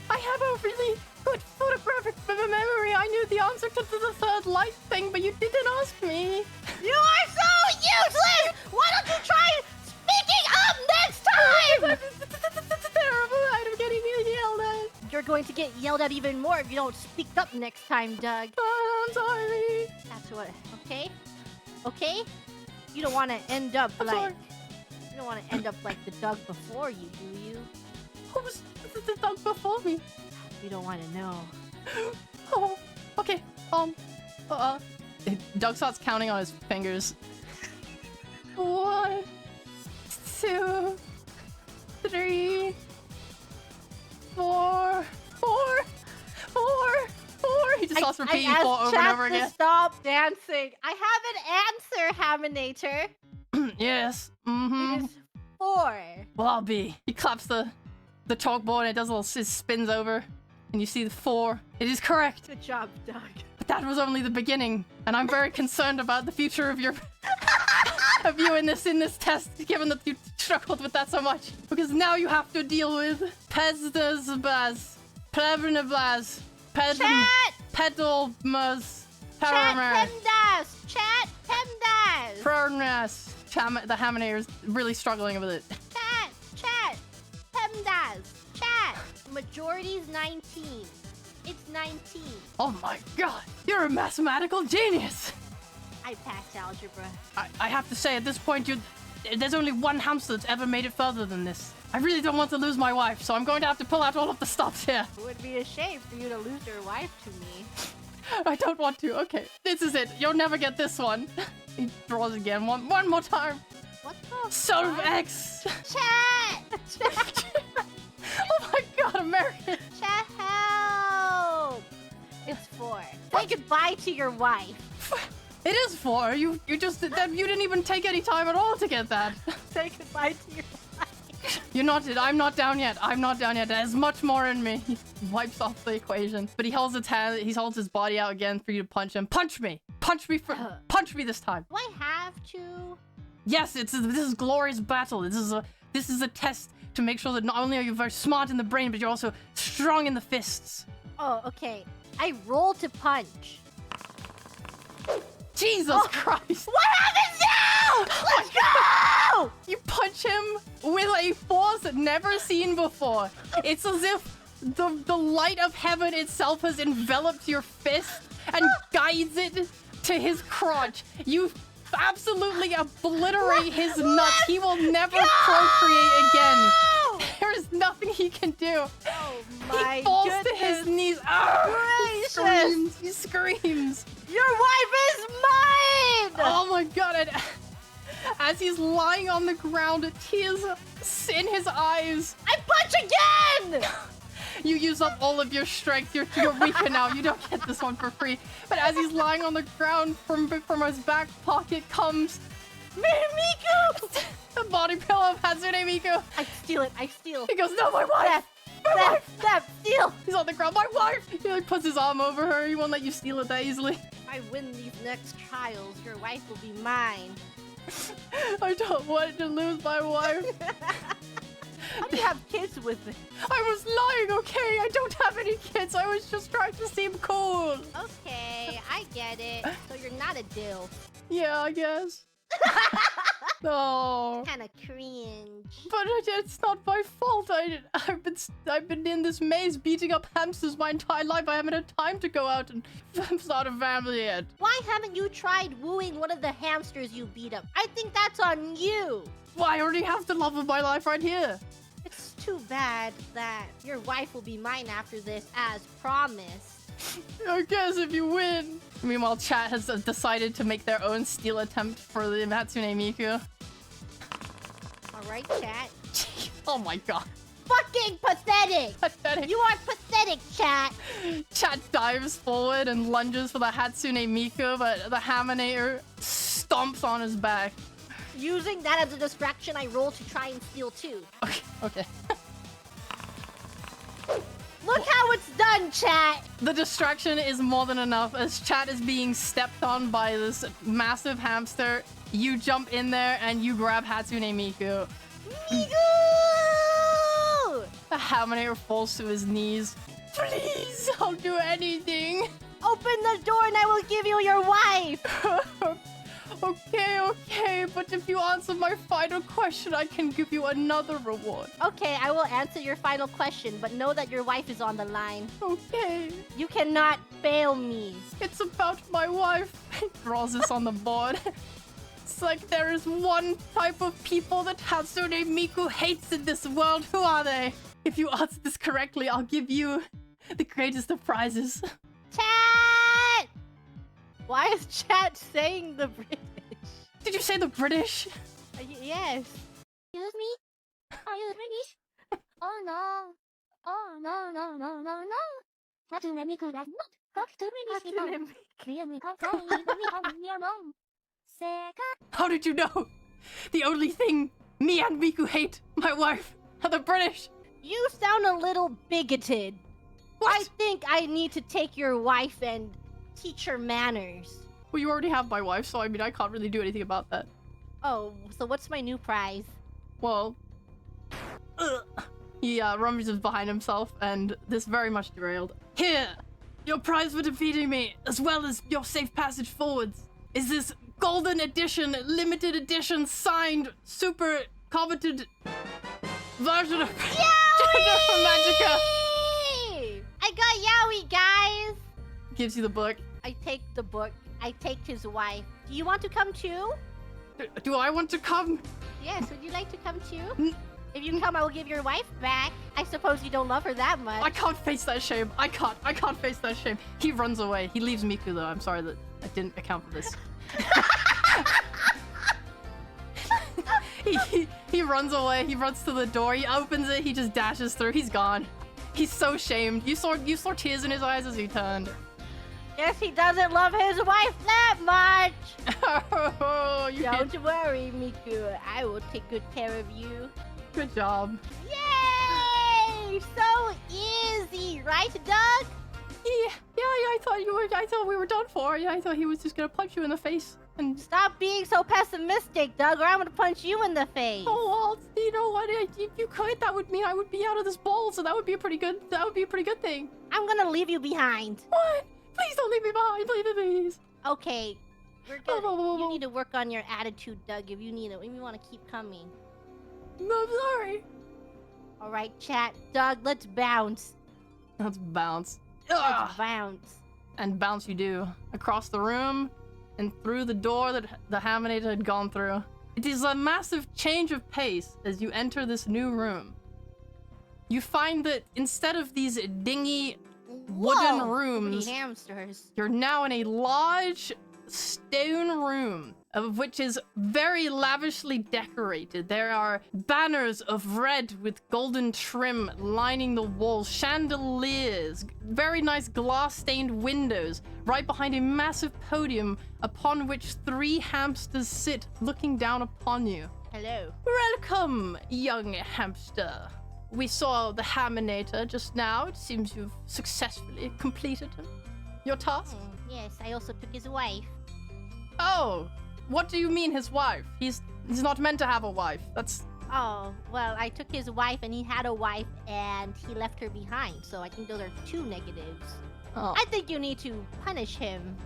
Speaker 1: I have a really good photographic memory. I knew the answer to the third light thing, but you didn't ask me.
Speaker 2: You are so useless! Why don't you try speaking up next time?
Speaker 1: It's terrible. I'm getting yelled at.
Speaker 2: You're going to get yelled at even more if you don't speak up next time, Doug.
Speaker 1: I'm sorry.
Speaker 2: That's what. Okay? Okay? You don't want to end up
Speaker 1: I'm
Speaker 2: like.
Speaker 1: sorry.
Speaker 2: You don't want to end up like the Doug before you, do you?
Speaker 1: Who's the dog before me?
Speaker 2: You don't want to know.
Speaker 1: Oh, okay. Doug starts counting on his fingers. 1, 2, 3, 4. He just starts repeating 4 over and over again.
Speaker 2: Stop dancing. I have an answer, Haminator.
Speaker 1: Yes. Mm-hmm.
Speaker 2: It is 4.
Speaker 1: Well, I'll be. He claps the chalkboard and it does a little. It spins over, and you see the 4. It is correct.
Speaker 2: Good job, Doug.
Speaker 1: But that was only the beginning, and I'm very concerned about the future of your of you in this test, given that you struggled with that so much. Because now you have to deal with Pezdazbaz, Plevnablaz, Pedalmas,
Speaker 2: Chat Pemdas! Chat Pemdas!
Speaker 1: Pernas. The Haminator is really struggling with it.
Speaker 2: Chat Pemdas! Chat! Majority's 19. It's 19.
Speaker 1: Oh my god, you're a mathematical genius!
Speaker 2: I passed algebra.
Speaker 1: I have to say, at this point, there's only one hamster that's ever made it further than this. I really don't want to lose my wife, so I'm going to have to pull out all of the stops here.
Speaker 2: It would be a shame for you to lose your wife to me.
Speaker 1: I don't want to. Okay, this is it. You'll never get this one. He draws again. One more time.
Speaker 2: What the
Speaker 1: Solve
Speaker 2: fuck?
Speaker 1: X.
Speaker 2: Chat!
Speaker 1: Oh my god, American.
Speaker 2: Chat, help! It's 4. Say goodbye to your wife.
Speaker 1: It is 4. You didn't even take any time at all to get that.
Speaker 2: Say goodbye to your wife.
Speaker 1: You're not. I'm not down yet. I'm not down yet. There's much more in me. He wipes off the equation, but he holds his hand. He holds his body out again for you to punch him. Punch me. Punch me this time.
Speaker 2: Do I have to?
Speaker 1: Yes. This is glorious battle. This is a test to make sure that not only are you very smart in the brain, but you're also strong in the fists.
Speaker 2: Oh, okay. I roll to punch.
Speaker 1: Jesus Christ!
Speaker 2: What happens now? Let's go!
Speaker 1: You punch him with a force never seen before. It's as if the light of heaven itself has enveloped your fist and guides it to his crotch. You absolutely obliterate his nuts. He will never procreate again. There is nothing he can do.
Speaker 2: Oh my
Speaker 1: He falls
Speaker 2: goodness.
Speaker 1: to his knees. He screams. He screams.
Speaker 2: Your wife is mine!
Speaker 1: Oh my god. And as he's lying on the ground, tears in his eyis.
Speaker 2: I punch again!
Speaker 1: You use up all of your strength. You're weaker now. You don't get this one for free. But as he's lying on the ground, from his back pocket comes Miku! The body pillow of Hatsune Miku.
Speaker 2: I steal it. I steal.
Speaker 1: He goes, no, my wife!
Speaker 2: Theft, steal!
Speaker 1: He's on the ground. My wife! He like puts his arm over her. He won't let you steal it that easily.
Speaker 2: If I win these next trials, your wife will be mine.
Speaker 1: I don't want to lose my wife.
Speaker 2: How do you have kids with it?
Speaker 1: I was lying, okay? I don't have any kids. I was just trying to seem cool.
Speaker 2: Okay, I get it. So you're not a dill.
Speaker 1: Yeah, I guess. Oh.
Speaker 2: Kinda cringe.
Speaker 1: But it's not my fault. I've been in this maze beating up hamsters my entire life. I haven't had time to go out and start a family yet.
Speaker 2: Why haven't you tried wooing one of the hamsters you beat up? I think that's on you.
Speaker 1: Well, I already have the love of my life right here.
Speaker 2: It's too bad that your wife will be mine after this, as promised.
Speaker 1: I guess if you win. Meanwhile, chat has decided to make their own steal attempt for the Hatsune Miku.
Speaker 2: Alright, chat.
Speaker 1: Oh my god.
Speaker 2: Fucking pathetic!
Speaker 1: Pathetic.
Speaker 2: You are pathetic, chat!
Speaker 1: Chat dives forward and lunges for the Hatsune Miku, but the Haminator stomps on his back.
Speaker 2: Using that as a distraction, I roll to try and steal too.
Speaker 1: Okay.
Speaker 2: Look how it's done, chat!
Speaker 1: The distraction is more than enough as chat is being stepped on by this massive hamster. You jump in there and you grab Hatsune Miku.
Speaker 2: Miku!
Speaker 1: The Haminator falls to his knees. Please, I'll do anything.
Speaker 2: Open the door and I will give you your wife!
Speaker 1: Okay, but if you answer my final question, I can give you another reward.
Speaker 2: Okay, I will answer your final question, but know that your wife is on the line.
Speaker 1: Okay.
Speaker 2: You cannot fail me.
Speaker 1: It's about my wife. He draws this on the board. It's like there is one type of people that Hatsune Miku hates in this world. Who are they? If you answer this correctly, I'll give you the greatest of prizes.
Speaker 2: Chat! Why is chat saying the British?
Speaker 1: Did you say the British?
Speaker 2: Yes. Excuse me? Are you British? Oh no. Oh no, no, no, no, no. Hatsune Miku does not talk to British people.
Speaker 1: How did you know? The only thing me and Miku hate, my wife, are the British.
Speaker 2: You sound a little bigoted.
Speaker 1: What?
Speaker 2: I think I need to take your wife and teach her manners.
Speaker 1: Well, you already have my wife, so I mean, I can't really do anything about that.
Speaker 2: Oh, so what's my new prize?
Speaker 1: Well, he rummages behind himself, and this very much derailed. Here, your prize for defeating me, as well as your safe passage forwards, is this golden edition, limited edition, signed, super coveted version of Magicka.
Speaker 2: I got Yowie, guys.
Speaker 1: Gives you the book.
Speaker 2: I take the book. I take his wife. Do you want to come too?
Speaker 1: Do I want to come?
Speaker 2: Yes, would you like to come too? If you come, I will give your wife back. I suppose you don't love her that much.
Speaker 1: I can't face that shame. I can't face that shame. He runs away. He leaves Miku though. I'm sorry that I didn't account for this. he runs away. He runs to the door. He opens it. He just dashes through. He's gone. He's so shamed. You saw tears in his eyes as he turned.
Speaker 2: Yes, he doesn't love his wife that much.
Speaker 1: Oh,
Speaker 2: Don't worry, Miku. I will take good care of you.
Speaker 1: Good job.
Speaker 2: Yay! So easy, right, Doug?
Speaker 1: Yeah, I thought we were done for. Yeah, I thought he was just gonna punch you in the face. And
Speaker 2: Stop being so pessimistic, Doug, or I'm gonna punch you in the face.
Speaker 1: oh, well, you know what? If you could, that would mean I would be out of this bowl. So that would be a pretty good. That would be a pretty good thing.
Speaker 2: I'm gonna leave you behind.
Speaker 1: What? Please don't leave me behind, please.
Speaker 2: Okay, we're gonna. You need to work on your attitude, Doug. If you want to keep coming.
Speaker 1: I'm sorry.
Speaker 2: All right, chat. Doug, let's bounce.
Speaker 1: Let's bounce.
Speaker 2: Let's bounce.
Speaker 1: And bounce you do. Across the room and through the door that the Hamwned had gone through. It is a massive change of pace as you enter this new room. You find that instead of these dingy wooden rooms,
Speaker 2: hamsters.
Speaker 1: You're now in a large stone room, of which is very lavishly decorated. There are banners of red with golden trim lining the walls, chandeliers, very nice glass-stained windows, right behind a massive podium upon which 3 hamsters sit, looking down upon you.
Speaker 2: Hello.
Speaker 1: Welcome, young hamster. We saw the Haminator just now. It seems you've successfully completed your task.
Speaker 2: Yes, I also took his wife.
Speaker 1: Oh, what do you mean his wife? He's not meant to have a wife. That's...
Speaker 2: Oh, well, I took his wife and he had a wife and he left her behind. So I think those are 2 negatives.
Speaker 1: Oh.
Speaker 2: I think you need to punish him.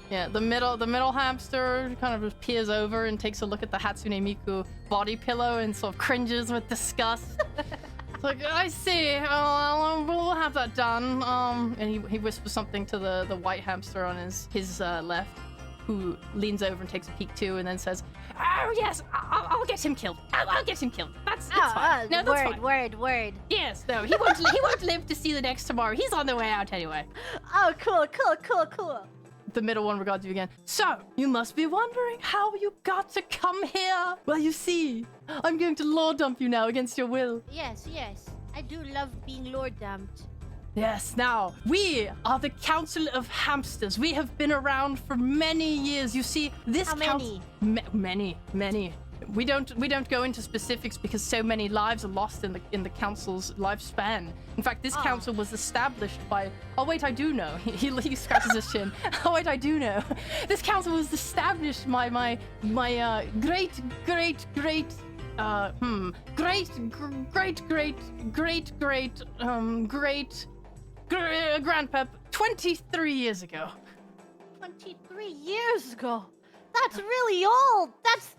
Speaker 1: The middle hamster kind of just peers over and takes a look at the Hatsune Miku body pillow and sort of cringes with disgust. It's like, I see. We'll have that done. And he whispers something to the white hamster on his left, who leans over and takes a peek too, and then says, "Oh yes, I'll get him killed. I'll get him killed. That's fine. No, that's fine.
Speaker 2: Word.
Speaker 1: Yes, no, he won't live to see the next tomorrow. He's on the way out anyway."
Speaker 2: Oh, cool.
Speaker 1: The middle one regards you again. So, you must be wondering how you got to come here. Well, you see, I'm going to law dump you now against your will.
Speaker 2: Yes. I do love being lord dumped.
Speaker 1: Yes, now, we are the Council of Hamsters. We have been around for many years. You see, this
Speaker 2: How many?
Speaker 1: Many. We don't go into specifics because so many lives are lost in the council's lifespan. In fact, this council was established by... Oh wait, I do know. He scratches his chin. Oh wait, I do know. This council was established by my great grandpap 23 years ago.
Speaker 2: 23 years ago? That's really old. That's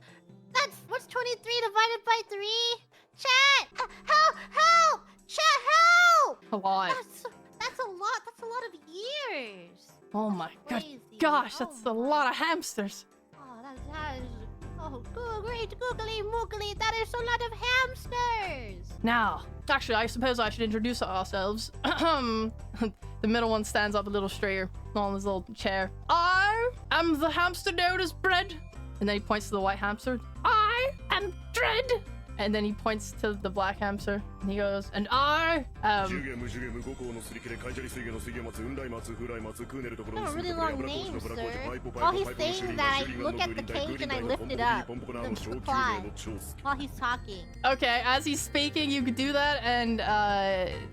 Speaker 2: what's 23 divided by 3? Chat! Help! Chat, help!
Speaker 1: A lot.
Speaker 2: That's a lot. That's a lot of years.
Speaker 1: Oh my
Speaker 2: Crazy.
Speaker 1: gosh, that's a lot of hamsters.
Speaker 2: Oh, that is... Oh, great googly moogly. That is a lot of hamsters.
Speaker 1: Now, actually, I suppose I should introduce ourselves. The middle one stands up a little straighter on his little chair. I am the hamster known as Bread. And then he points to the white hamster. I am Dread. And then he points to the black hamster. And he goes, and I am...
Speaker 2: a really long name, sir. While he's saying that, I look at the cage and I lift it up. The cloth. While he's talking.
Speaker 1: Okay, as he's speaking, you could do that. And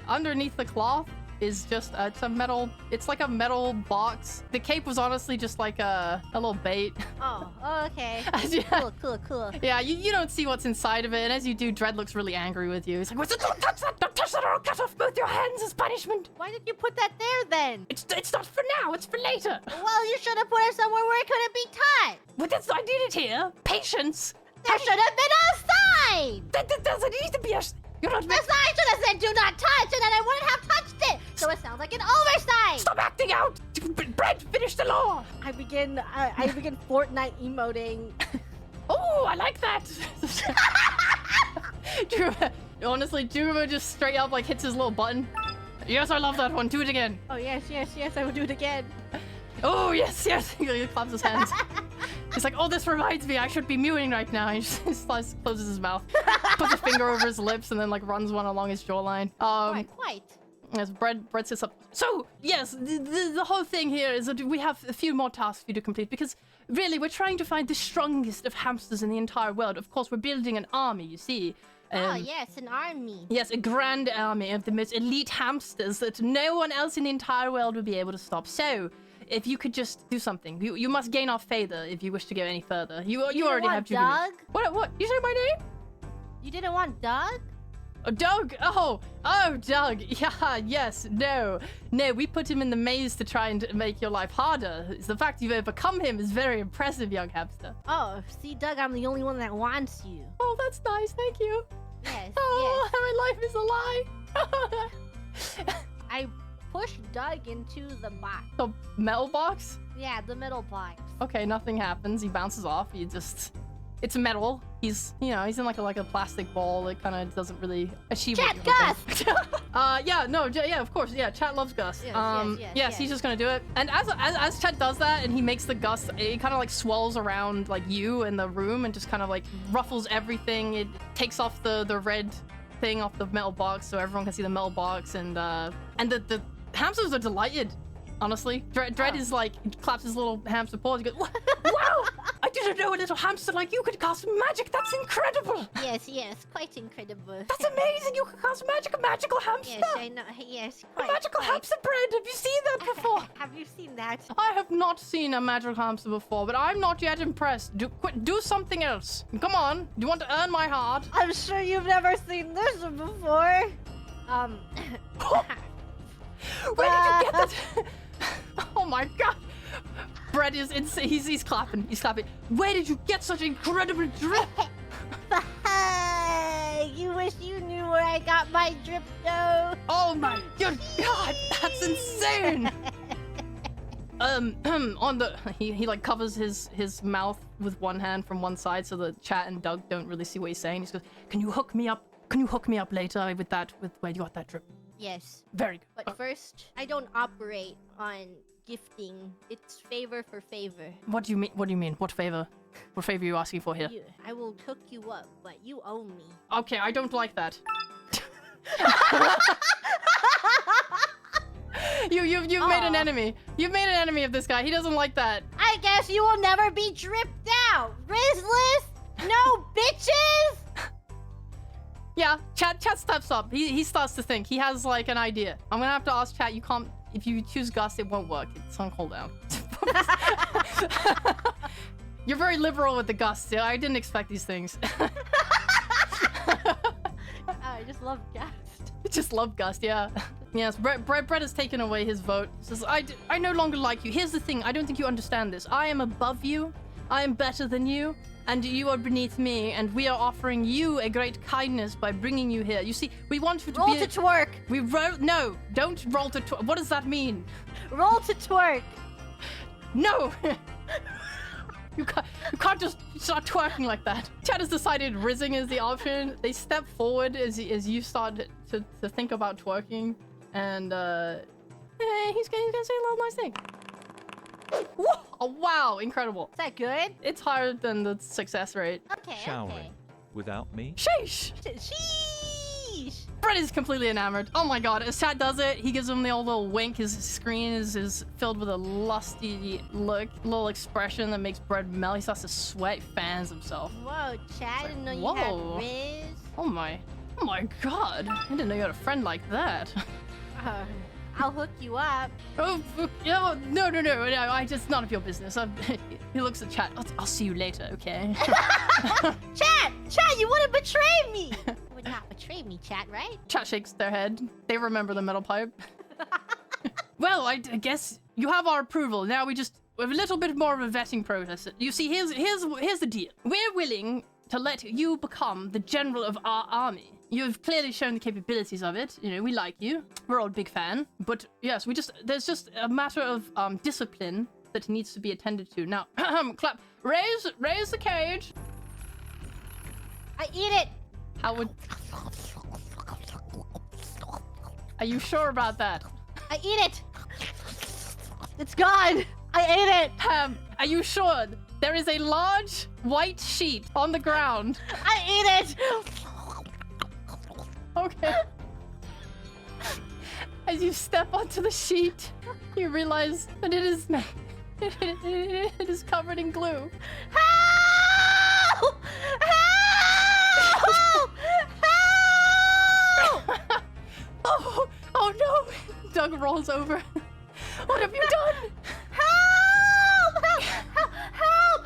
Speaker 1: underneath the cloth, is just it's a metal. It's like a metal box. The cape was honestly just like a little bait.
Speaker 2: Oh, okay.
Speaker 1: Yeah.
Speaker 2: Cool.
Speaker 1: Yeah, you don't see what's inside of it, and as you do, Dread looks really angry with you. He's like, "What's it? Don't touch that! Don't touch that, or I'll cut off both your hands as punishment."
Speaker 2: Why did you put that there then?
Speaker 1: It's not for now. It's for later.
Speaker 2: Well, you should have put it somewhere where it couldn't be touched.
Speaker 1: But that's I did it here. Patience.
Speaker 2: There should have been a sign.
Speaker 1: That doesn't need to be a. You're not.
Speaker 2: The sign should have said "Do not touch," and then I wouldn't have touched it. So it sounds like an oversight.
Speaker 1: Stop acting out. Bread, finish the law.
Speaker 2: I begin Fortnite emoting.
Speaker 1: Oh, I like that. Honestly, Juro just straight up like hits his little button. Yes, I love that one. Do it again.
Speaker 2: Oh yes, I will do it again.
Speaker 1: Oh yes. He claps his hands. He's like, oh, this reminds me, I should be mewing right now. He just closes his mouth, puts a finger over his lips, and then like runs one along his jawline.
Speaker 2: Quite.
Speaker 1: As Bread sits up. So yes, the whole thing here is that we have a few more tasks for you to complete because really we're trying to find the strongest of hamsters in the entire world. Of course, we're building an army. You see.
Speaker 2: Oh yes, an army.
Speaker 1: Yes, a grand army of the most elite hamsters that no one else in the entire world would be able to stop. So, if you could just do something, you must gain our favor if you wish to go any further. You already have to.
Speaker 2: Doug?
Speaker 1: What? You say my name?
Speaker 2: You didn't want Doug?
Speaker 1: Oh, Doug. Oh, Doug. Yeah. Yes. No. We put him in the maze to try and make your life harder. The fact you've overcome him is very impressive, young hamster.
Speaker 2: Oh, see, Doug, I'm the only one that wants you.
Speaker 1: Oh, that's nice. Thank you.
Speaker 2: Yes.
Speaker 1: Oh, my life is a lie.
Speaker 2: I pushed Doug into the box.
Speaker 1: The metal box?
Speaker 2: Yeah, the metal box.
Speaker 1: Okay, nothing happens. He bounces off. It's metal. He's in like a plastic ball that kind of doesn't really achieve.
Speaker 2: Chat Gus.
Speaker 1: Yeah, of course. Yeah, Chat loves Gus.
Speaker 2: Yes,
Speaker 1: he's just gonna do it. And as Chat does that, and he makes the Gus, it kind of like swirls around like you in the room and just kind of like ruffles everything. It takes off the red thing off the metal box so everyone can see the metal box, and the hamsters are delighted. Honestly, Dread is like, claps his little hamster paws. He goes, "Wow! I didn't know a little hamster like you could cast magic. That's incredible."
Speaker 2: Yes, quite incredible.
Speaker 1: That's amazing. You can cast magic, a magical hamster.
Speaker 2: Yes, I know. Yes,
Speaker 1: a magical hamster bread. Have you seen that before?
Speaker 2: Have you seen that?
Speaker 1: I have not seen a magical hamster before, but I'm not yet impressed. Do something else. Come on. Do you want to earn my heart?
Speaker 2: I'm sure you've never seen this before.
Speaker 1: Where did you get that? Oh my god. Bread is insane. He's clapping. Where did you get such incredible drip?
Speaker 2: You wish you knew where I got my drip though.
Speaker 1: Oh my god, that's insane. He like covers his mouth with one hand from one side so the Chat and Doug don't really see what he's saying. He just goes, "Can you hook me up? Can you hook me up later with where you got that drip?"
Speaker 2: Yes.
Speaker 1: Very good.
Speaker 2: But first, I don't operate on gifting. It's favor for favor.
Speaker 1: What do you mean? What favor? What favor are you asking for here?
Speaker 2: I will hook you up, but you owe me.
Speaker 1: Okay, I don't like that. You've made an enemy. You've made an enemy of this guy. He doesn't like that.
Speaker 2: I guess you will never be dripped out. Rizless? No bitches?
Speaker 1: Yeah, Chat steps up. He starts to think. He has like an idea. I'm gonna have to ask Chat. You can't. If you choose Gus, it won't work. It's on cooldown. You're very liberal with the Gus. I didn't expect these things.
Speaker 2: I just love Gus.
Speaker 1: Just love Gus, yeah. Yes, Brett has taken away his vote. Says, I no longer like you. Here's the thing. I don't think you understand this. I am above you. I am better than you. And you are beneath me, and we are offering you a great kindness by bringing you here. You see, we want you to
Speaker 2: roll to twerk.
Speaker 1: No, don't roll to twerk. What does that mean?
Speaker 2: Roll to twerk.
Speaker 1: No. You can't just start twerking like that. Chad has decided rizzing is the option. They step forward as you start to think about twerking, and he's gonna say a little nice thing. Whoa! Oh, wow, incredible.
Speaker 2: Is that good?
Speaker 1: It's higher than the success rate.
Speaker 2: Okay,
Speaker 3: Showering without me?
Speaker 1: Sheesh!
Speaker 2: Sheesh!
Speaker 1: Brett is completely enamored. Oh my god, as Chad does it, he gives him the old little wink. His screen is filled with a lusty look, little expression that makes Brett melt. He starts to sweat, he fans himself.
Speaker 2: Whoa, Chad, I didn't know
Speaker 1: whoa.
Speaker 2: You had Riz.
Speaker 1: Oh my god, I didn't know you had a friend like that.
Speaker 2: I'll hook you up.
Speaker 1: Oh, no, I just, none of your business. He looks at chat. I'll see you later, okay?
Speaker 2: Chat, you wouldn't betray me. You would not betray me, chat, right?
Speaker 1: Chat shakes their head. They remember the metal pipe. Well, I guess you have our approval. Now we have a little bit more of a vetting process. You see, here's the deal. We're willing to let you become the general of our army. You've clearly shown the capabilities of it. You know, we like you. We're all a big fan. But yes, there's just a matter of discipline that needs to be attended to. Now, clap. Raise the cage.
Speaker 2: I eat it.
Speaker 1: How would... Are you sure about that?
Speaker 2: I eat it. It's gone. I ate it.
Speaker 1: Are you sure? There is a large white sheet on the ground.
Speaker 2: I ate it.
Speaker 1: Okay. As you step onto the sheet, you realize that it is covered in glue.
Speaker 2: Help! Help! Help!
Speaker 1: Oh no! Doug rolls over. What have you done?
Speaker 2: Help! Help! Help! Help!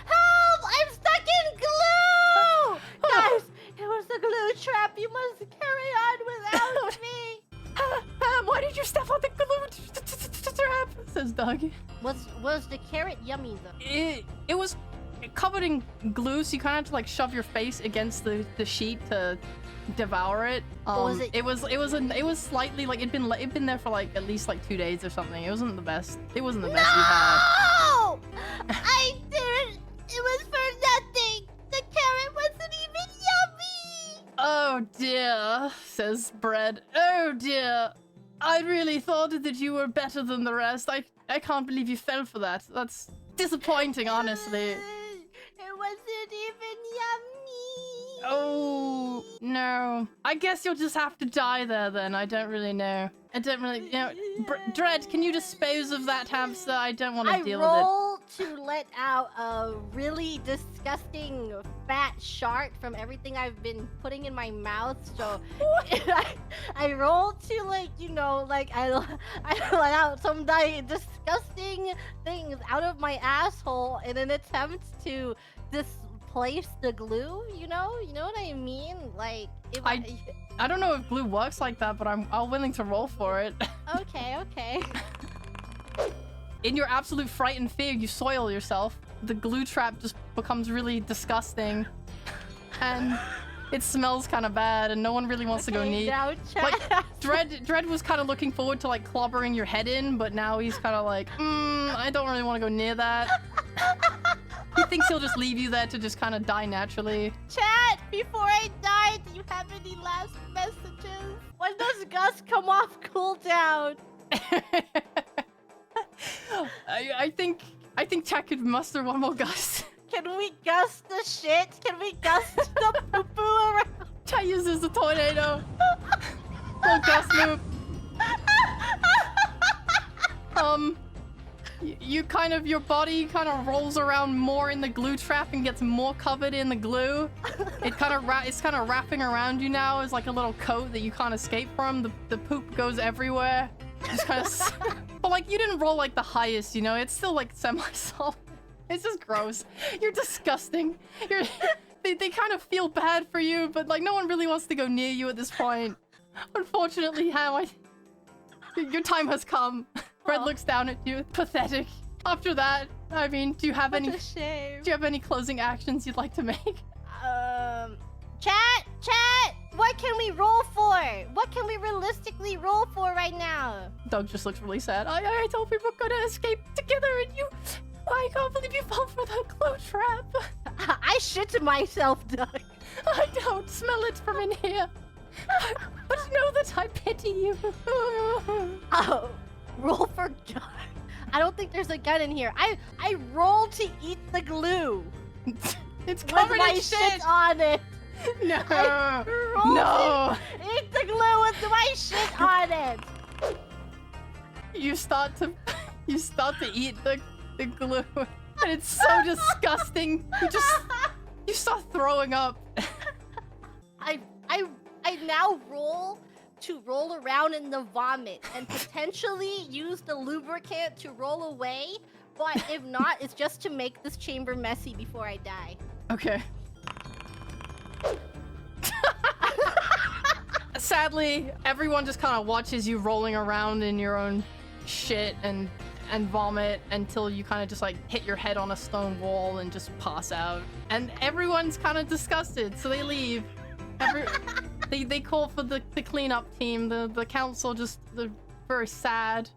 Speaker 2: Help! I'm stuck in glue! Guys, it was the glue trap. You must carry on without me.
Speaker 1: Why did you step on the glue trap? Says Doug.
Speaker 2: Was the carrot yummy though?
Speaker 1: It was covered in glue, so you kind of have to like shove your face against the sheet to devour it.
Speaker 2: Was it?
Speaker 1: It was slightly like it'd been there for like at least like 2 days or something. It wasn't the best. It wasn't the best we've had.
Speaker 2: No! I didn't. It was for nothing. The carrot wasn't even yummy.
Speaker 1: Oh dear, says Bread. Oh dear. I really thought that you were better than the rest. I can't believe you fell for that. That's disappointing, honestly.
Speaker 2: It wasn't even yummy.
Speaker 1: Oh, no. I guess you'll just have to die there then. I don't really know. Dread, can you dispose of that hamster? I don't want to deal with it.
Speaker 2: I roll to let out a really disgusting fat shark from everything I've been putting in my mouth. So I roll to like, I let out some disgusting things out of my asshole in an attempt to displace the glue. You know what I mean? Like, if
Speaker 1: I don't know if glue works like that, but I'm willing to roll for it.
Speaker 2: Okay.
Speaker 1: In your absolute fright and fear, you soil yourself. The glue trap just becomes really disgusting. And it smells kind of bad, and no one really wants to go near. Like, Dread was kind of looking forward to like clobbering your head in, but now he's kind of like, I don't really want to go near that. He thinks he'll just leave you there to just kind of die naturally.
Speaker 2: Chat, before I die, do you have any last messages? When does Gus come off cooldown?
Speaker 1: I think chat could muster one more gust.
Speaker 2: Can we gust the shit? Can we gust the poo-poo around?
Speaker 1: Chat uses the tornado. Full gust loop. Your body kind of rolls around more in the glue trap and gets more covered in the glue. It's kind of wrapping around you now as like a little coat that you can't escape from. The poop goes everywhere. Just kind of, but like you didn't roll like the highest, it's still like semi-solid. It's just gross. You're disgusting. They kind of feel bad for you, but like no one really wants to go near you at this point. Unfortunately, Ham, your time has come. Fred looks down at you, pathetic. After that, I mean, do you have any closing actions you'd like to make?
Speaker 2: Chat, what can we roll for? What can we realistically roll for right now?
Speaker 1: Doug just looks really sad. I thought we were gonna escape together, and I can't believe you fell for the glue trap.
Speaker 2: I shit myself, Doug.
Speaker 1: I don't smell it from in here. But know that I pity you.
Speaker 2: Oh, roll for gun. I don't think there's a gun in here. I roll to eat the glue.
Speaker 1: It's covered
Speaker 2: with my
Speaker 1: in
Speaker 2: shit on it.
Speaker 1: No.
Speaker 2: No. Eat the glue with my shit on it.
Speaker 1: You start to eat the glue, and it's so disgusting. You start throwing up.
Speaker 2: I now roll to roll around in the vomit and potentially use the lubricant to roll away. But if not, it's just to make this chamber messy before I die.
Speaker 1: Okay. Sadly, everyone just kind of watches you rolling around in your own shit and vomit until you kind of just like hit your head on a stone wall and just pass out. And everyone's kind of disgusted, so they leave. They call for the cleanup team. The council just they're very sad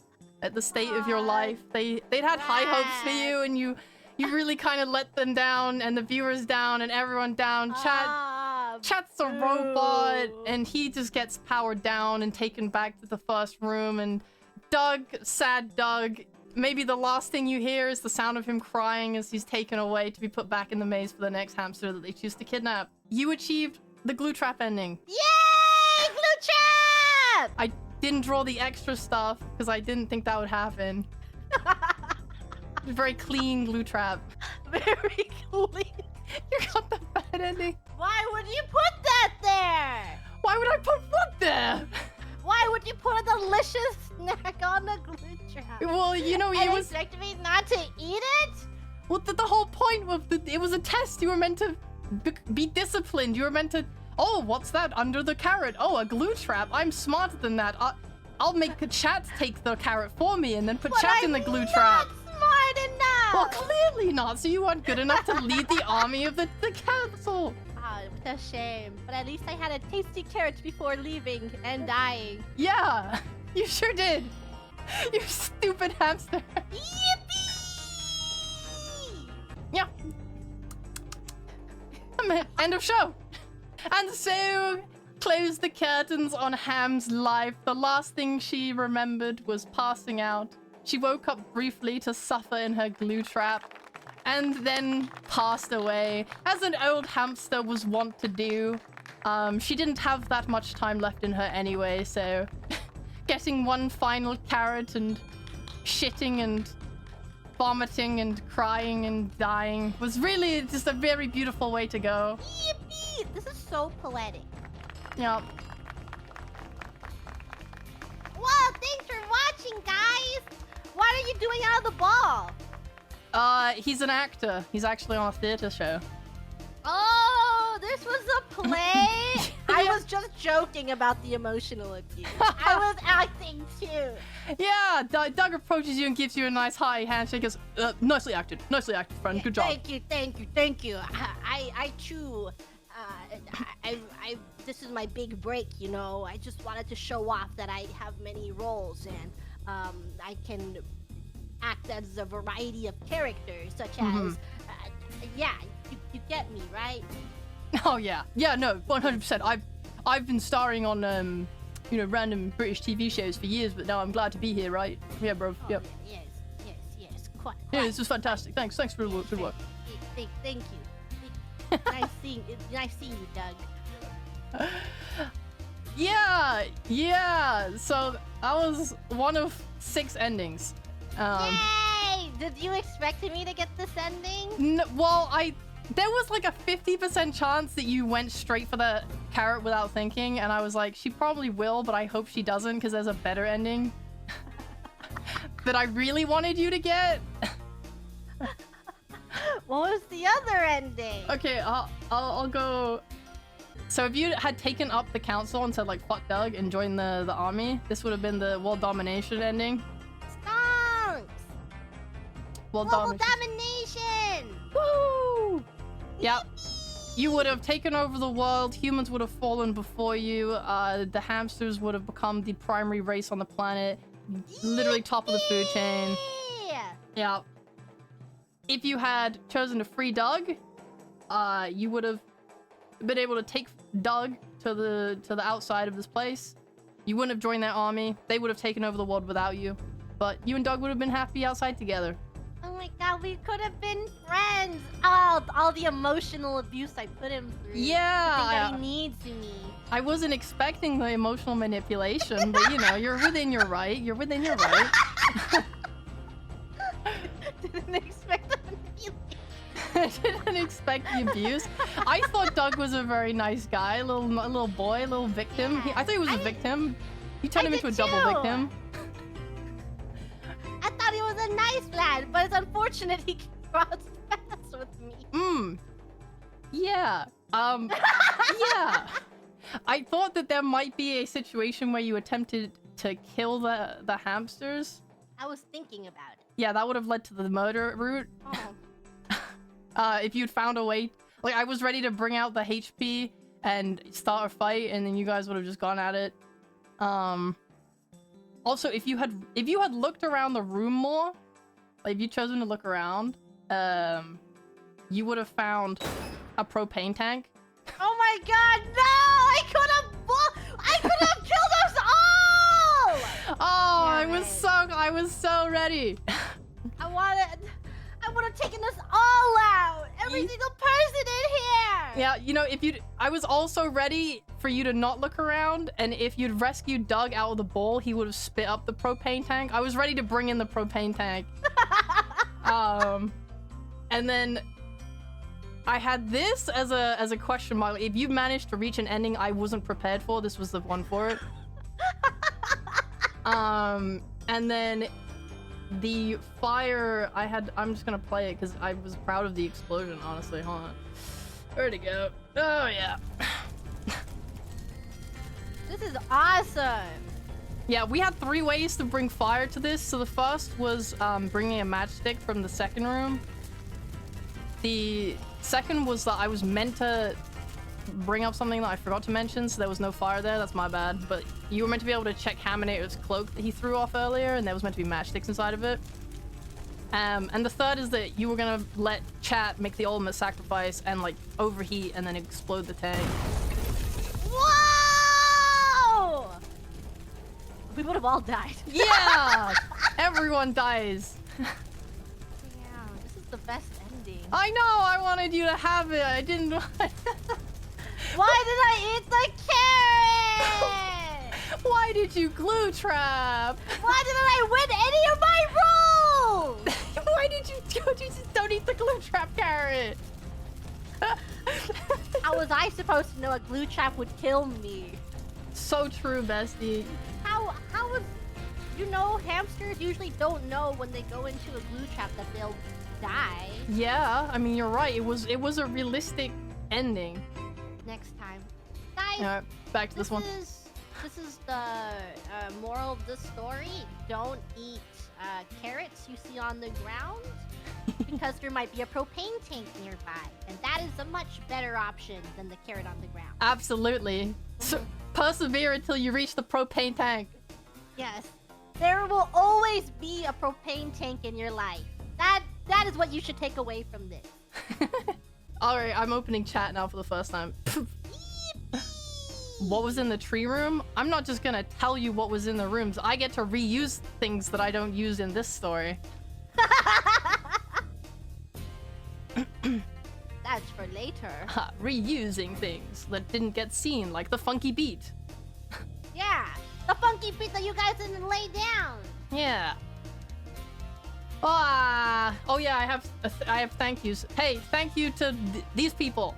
Speaker 1: at the state of your life. They'd had high hopes for you, and you really kind of let them down, and the viewers down, and everyone down. Chat's a robot, and he just gets powered down and taken back to the first room. And Doug, sad Doug, maybe the last thing you hear is the sound of him crying as he's taken away to be put back in the maze for the next hamster that they choose to kidnap. You achieved the glue trap ending.
Speaker 2: Yay! Glue trap!
Speaker 1: I didn't draw the extra stuff because I didn't think that would happen. Very clean glue trap.
Speaker 2: Very clean.
Speaker 1: You got the bad ending.
Speaker 2: Why would you put that there?
Speaker 1: Why would I put what there?
Speaker 2: Why would you put a delicious snack on the glue trap?
Speaker 1: Well, you know,
Speaker 2: and
Speaker 1: it was...
Speaker 2: expect me not to eat it?
Speaker 1: Well, the whole point of it was a test. You were meant to be disciplined. You were meant to... Oh, what's that under the carrot? Oh, a glue trap. I'm smarter than that. I'll make the chat take the carrot for me and then put chat in the glue trap.
Speaker 2: Smart enough.
Speaker 1: Well, clearly not. So you weren't good enough to lead the army of the council.
Speaker 2: Ah, it's a shame. But at least I had a tasty carrot before leaving and dying.
Speaker 1: Yeah, you sure did. You stupid hamster.
Speaker 2: Yippee!
Speaker 1: Yeah. End of show. And so, close the curtains on Ham's life. The last thing she remembered was passing out. She woke up briefly to suffer in her glue trap, and then passed away, as an old hamster was wont to do. She didn't have that much time left in her anyway, so getting one final carrot and shitting and vomiting and crying and dying was really just a very beautiful way to go.
Speaker 2: Yippee! This is so poetic.
Speaker 1: Yeah.
Speaker 2: Whoa, thanks for watching, guys! What are you doing out of the ball?
Speaker 1: He's an actor. He's actually on a theater show.
Speaker 2: Oh, this was a play? I was just joking about the emotional abuse. I was acting too.
Speaker 1: Yeah, Doug approaches you and gives you a nice high handshake. Goes, nicely acted, friend.
Speaker 2: Yeah,
Speaker 1: good job.
Speaker 2: Thank you. I too. This is my big break, you know. I just wanted to show off that I have many roles and I can act as a variety of characters, such as, yeah, you get me, right?
Speaker 1: Oh yeah, no, 100%. I've been starring on you know, random British TV shows for years, but now I'm glad to be here, right? Yeah, bro.
Speaker 2: Oh,
Speaker 1: Yep.
Speaker 2: Yes. Quite.
Speaker 1: Yeah, this was fantastic. Thanks for the good work.
Speaker 2: Thank you. Nice seeing you, Doug.
Speaker 1: Yeah. So that was one of 6 endings.
Speaker 2: Yay! Did you expect me to get this ending?
Speaker 1: Well, there was like a 50% chance that you went straight for the carrot without thinking, and I was like, she probably will, but I hope she doesn't, because there's a better ending that I really wanted you to get.
Speaker 2: What was the other ending?
Speaker 1: Okay, I'll go. So if you had taken up the council and said like fuck Doug and joined the army, this would have been the world domination ending.
Speaker 2: Stonks!
Speaker 1: World
Speaker 2: Global domination!
Speaker 1: Woo! Yep. You would have taken over the world. Humans would have fallen before you. The hamsters would have become the primary race on the planet. Literally top of the food chain. Yeah. If you had chosen to free Doug, you would have been able to take Doug to the outside of this place. You wouldn't have joined their army. They would have taken over the world without you. But you and Doug would have been happy outside together.
Speaker 2: Oh my god, we could have been friends. Oh, all the emotional abuse I put him through.
Speaker 1: Yeah.
Speaker 2: The thing that he needs me.
Speaker 1: I wasn't expecting the emotional manipulation, but you know, you're within your right. You're within your right.
Speaker 2: Didn't expect the manipulation.
Speaker 1: didn't expect the abuse. I thought Doug was a very nice guy, a little boy, a little victim.
Speaker 2: Yeah,
Speaker 1: I thought he was a victim. You turned him into a
Speaker 2: did
Speaker 1: double
Speaker 2: too.
Speaker 1: victim.
Speaker 2: I thought he was a nice lad, but it's unfortunate he crossed paths with me.
Speaker 1: Yeah. Yeah. I thought that there might be a situation where you attempted to kill the hamsters.
Speaker 2: I was thinking about it.
Speaker 1: Yeah, that would have led to the murder route.
Speaker 2: Oh.
Speaker 1: If you'd found a way, like I was ready to bring out the HP and start a fight, and then you guys would have just gone at it. Also, if you had looked around the room more, like if you'd chosen to look around, you would have found a propane tank.
Speaker 2: Oh my god, no! I could have killed us all!
Speaker 1: Oh,
Speaker 2: Damn
Speaker 1: I was so ready.
Speaker 2: I would have taken us all out! Every single person in here!
Speaker 1: Yeah, you know, I was also ready for you to not look around, and if you'd rescued Doug out of the bowl, he would have spit up the propane tank. I was ready to bring in the propane tank. And then I had this as a question mark. If you managed to reach an ending I wasn't prepared for, this was the one for it. And then the fire I'm just gonna play it because I was proud of the explosion, honestly. Hold on. Where'd it go? Oh yeah.
Speaker 2: This is awesome!
Speaker 1: Yeah, we had 3 ways to bring fire to this. So the first was bringing a matchstick from the second room. The second was that I was meant to bring up something that I forgot to mention, so there was no fire there. That's my bad. But you were meant to be able to check Haminator's cloak that he threw off earlier, and there was meant to be matchsticks inside of it. And the third is that you were gonna let chat make the ultimate sacrifice and like overheat and then explode the tank.
Speaker 2: Whoa! We would have all died.
Speaker 1: Yeah! Everyone dies.
Speaker 2: Damn, this is the best ending.
Speaker 1: I know, I wanted you to have it. I didn't want...
Speaker 2: Why did I eat the carrot?
Speaker 1: Why did you glue trap?
Speaker 2: Why didn't I win any of my rules?
Speaker 1: Why did you just don't eat the glue trap carrot?
Speaker 2: How was I supposed to know a glue trap would kill me?
Speaker 1: So true, bestie.
Speaker 2: How was... You know, hamsters usually don't know when they go into a glue trap that they'll die.
Speaker 1: Yeah, I mean, you're right. It was a realistic ending.
Speaker 2: Next time. Guys,
Speaker 1: Alright, back to this one.
Speaker 2: This is the moral of the story. Don't eat carrots you see on the ground because there might be a propane tank nearby. And that is a much better option than the carrot on the ground.
Speaker 1: Absolutely. So, persevere until you reach the propane tank.
Speaker 2: Yes. There will always be a propane tank in your life. That is what you should take away from this.
Speaker 1: Alright, I'm opening chat now for the first time. What was in the tree room? I'm not just gonna tell you what was in the rooms. I get to reuse things that I don't use in this story.
Speaker 2: That's for later.
Speaker 1: Ha, reusing things that didn't get seen, like the funky beat.
Speaker 2: Yeah, the funky beat that you guys didn't lay down.
Speaker 1: Yeah. Oh yeah, I have thank yous. Hey, thank you to these people.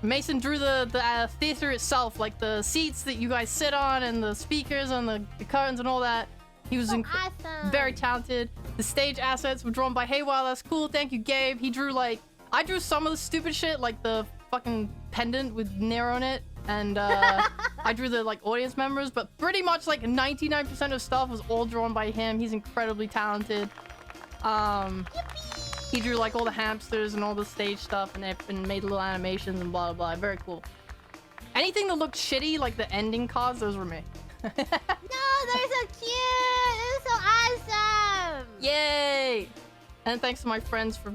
Speaker 1: Mason drew the theater itself, like the seats that you guys sit on and the speakers and the curtains and all that. He was
Speaker 2: awesome.
Speaker 1: Very talented. The stage assets were drawn by Haywire. That's cool. Thank you, Gabe. He drew I drew some of the stupid shit, like the fucking pendant with Nero on it, and I drew the audience members. But pretty much 99% of stuff was all drawn by him. He's incredibly talented. He drew all the hamsters and all the stage stuff and made little animations and blah blah blah. Very cool. Anything that looked shitty, like the ending cards, those were me.
Speaker 2: No, they're so cute. This is so awesome.
Speaker 1: Yay! And thanks to my friends for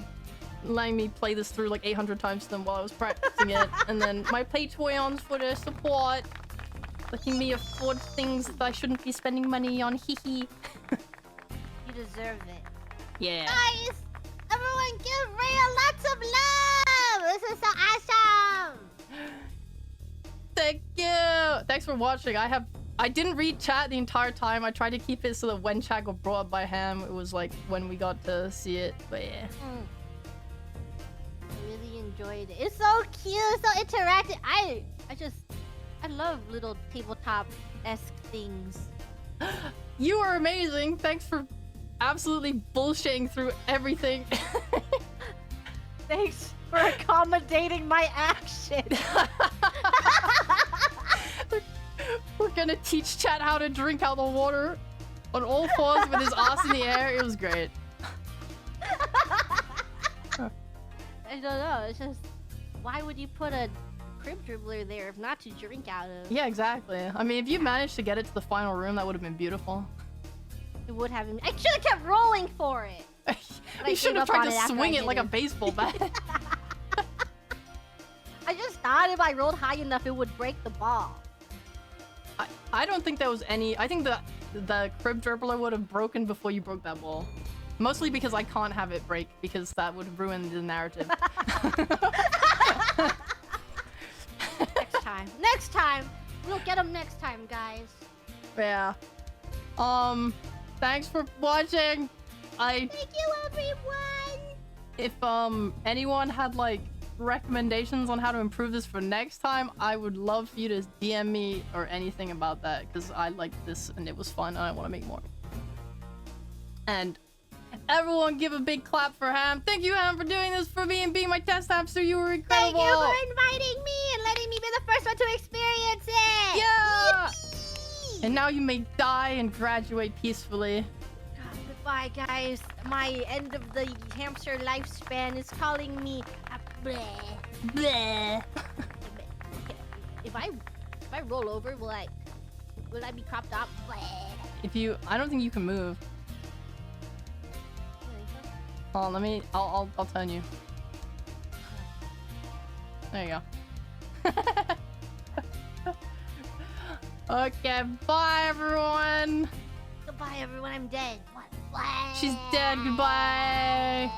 Speaker 1: letting me play this through 800 times to them while I was practicing it. And then my Patreons for their support, letting me afford things that I shouldn't be spending money on. Hee hee.
Speaker 2: You deserve it.
Speaker 1: Yeah.
Speaker 2: Guys, everyone give Reya lots of love. This is so awesome.
Speaker 1: Thank you. Thanks for watching. I didn't read chat the entire time. I tried to keep it so that when chat got brought up by Ham, it was when we got to see it. But yeah.
Speaker 2: really enjoyed it. It's so cute, so interactive. I love little tabletop-esque things.
Speaker 1: You are amazing. Thanks for absolutely bullshitting through everything.
Speaker 2: Thanks for accommodating my action.
Speaker 1: We're gonna teach Chat how to drink out the water on all fours with his ass in the air. It was great.
Speaker 2: I don't know. It's just, why would you put a crib dribbler there if not to drink out of?
Speaker 1: Yeah, exactly. I mean, if you managed to get it to the final room, that would have been beautiful.
Speaker 2: It would have been. I should have kept rolling for it.
Speaker 1: You should have tried to swing it like a baseball bat.
Speaker 2: I just thought if I rolled high enough, it would break the ball.
Speaker 1: I don't think there was any. I think the crib dribbler would have broken before you broke that ball. Mostly because I can't have it break, because that would ruin the narrative.
Speaker 2: Next time! We'll get them next time, guys.
Speaker 1: Yeah. Thanks for watching.
Speaker 2: Thank you, everyone!
Speaker 1: If anyone had like recommendations on how to improve this for next time, I would love for you to DM me or anything about that, because I liked this and it was fun and I want to make more. And everyone give a big clap for Ham. Thank you, Ham, for doing this for me and being my test hamster. You were incredible.
Speaker 2: Thank you for inviting me and letting me be the first one to experience it.
Speaker 1: Yeah.
Speaker 2: Yippee!
Speaker 1: And now you may die and graduate peacefully.
Speaker 2: Goodbye, guys. My end of the hamster lifespan is calling me a bleh.
Speaker 1: Bleh.
Speaker 2: If I roll over, will I be cropped up? Bleh.
Speaker 1: I don't think you can move. Oh, I'll turn you. There you go. Okay, bye everyone.
Speaker 2: Goodbye, everyone. I'm dead. What?
Speaker 1: She's dead. Goodbye.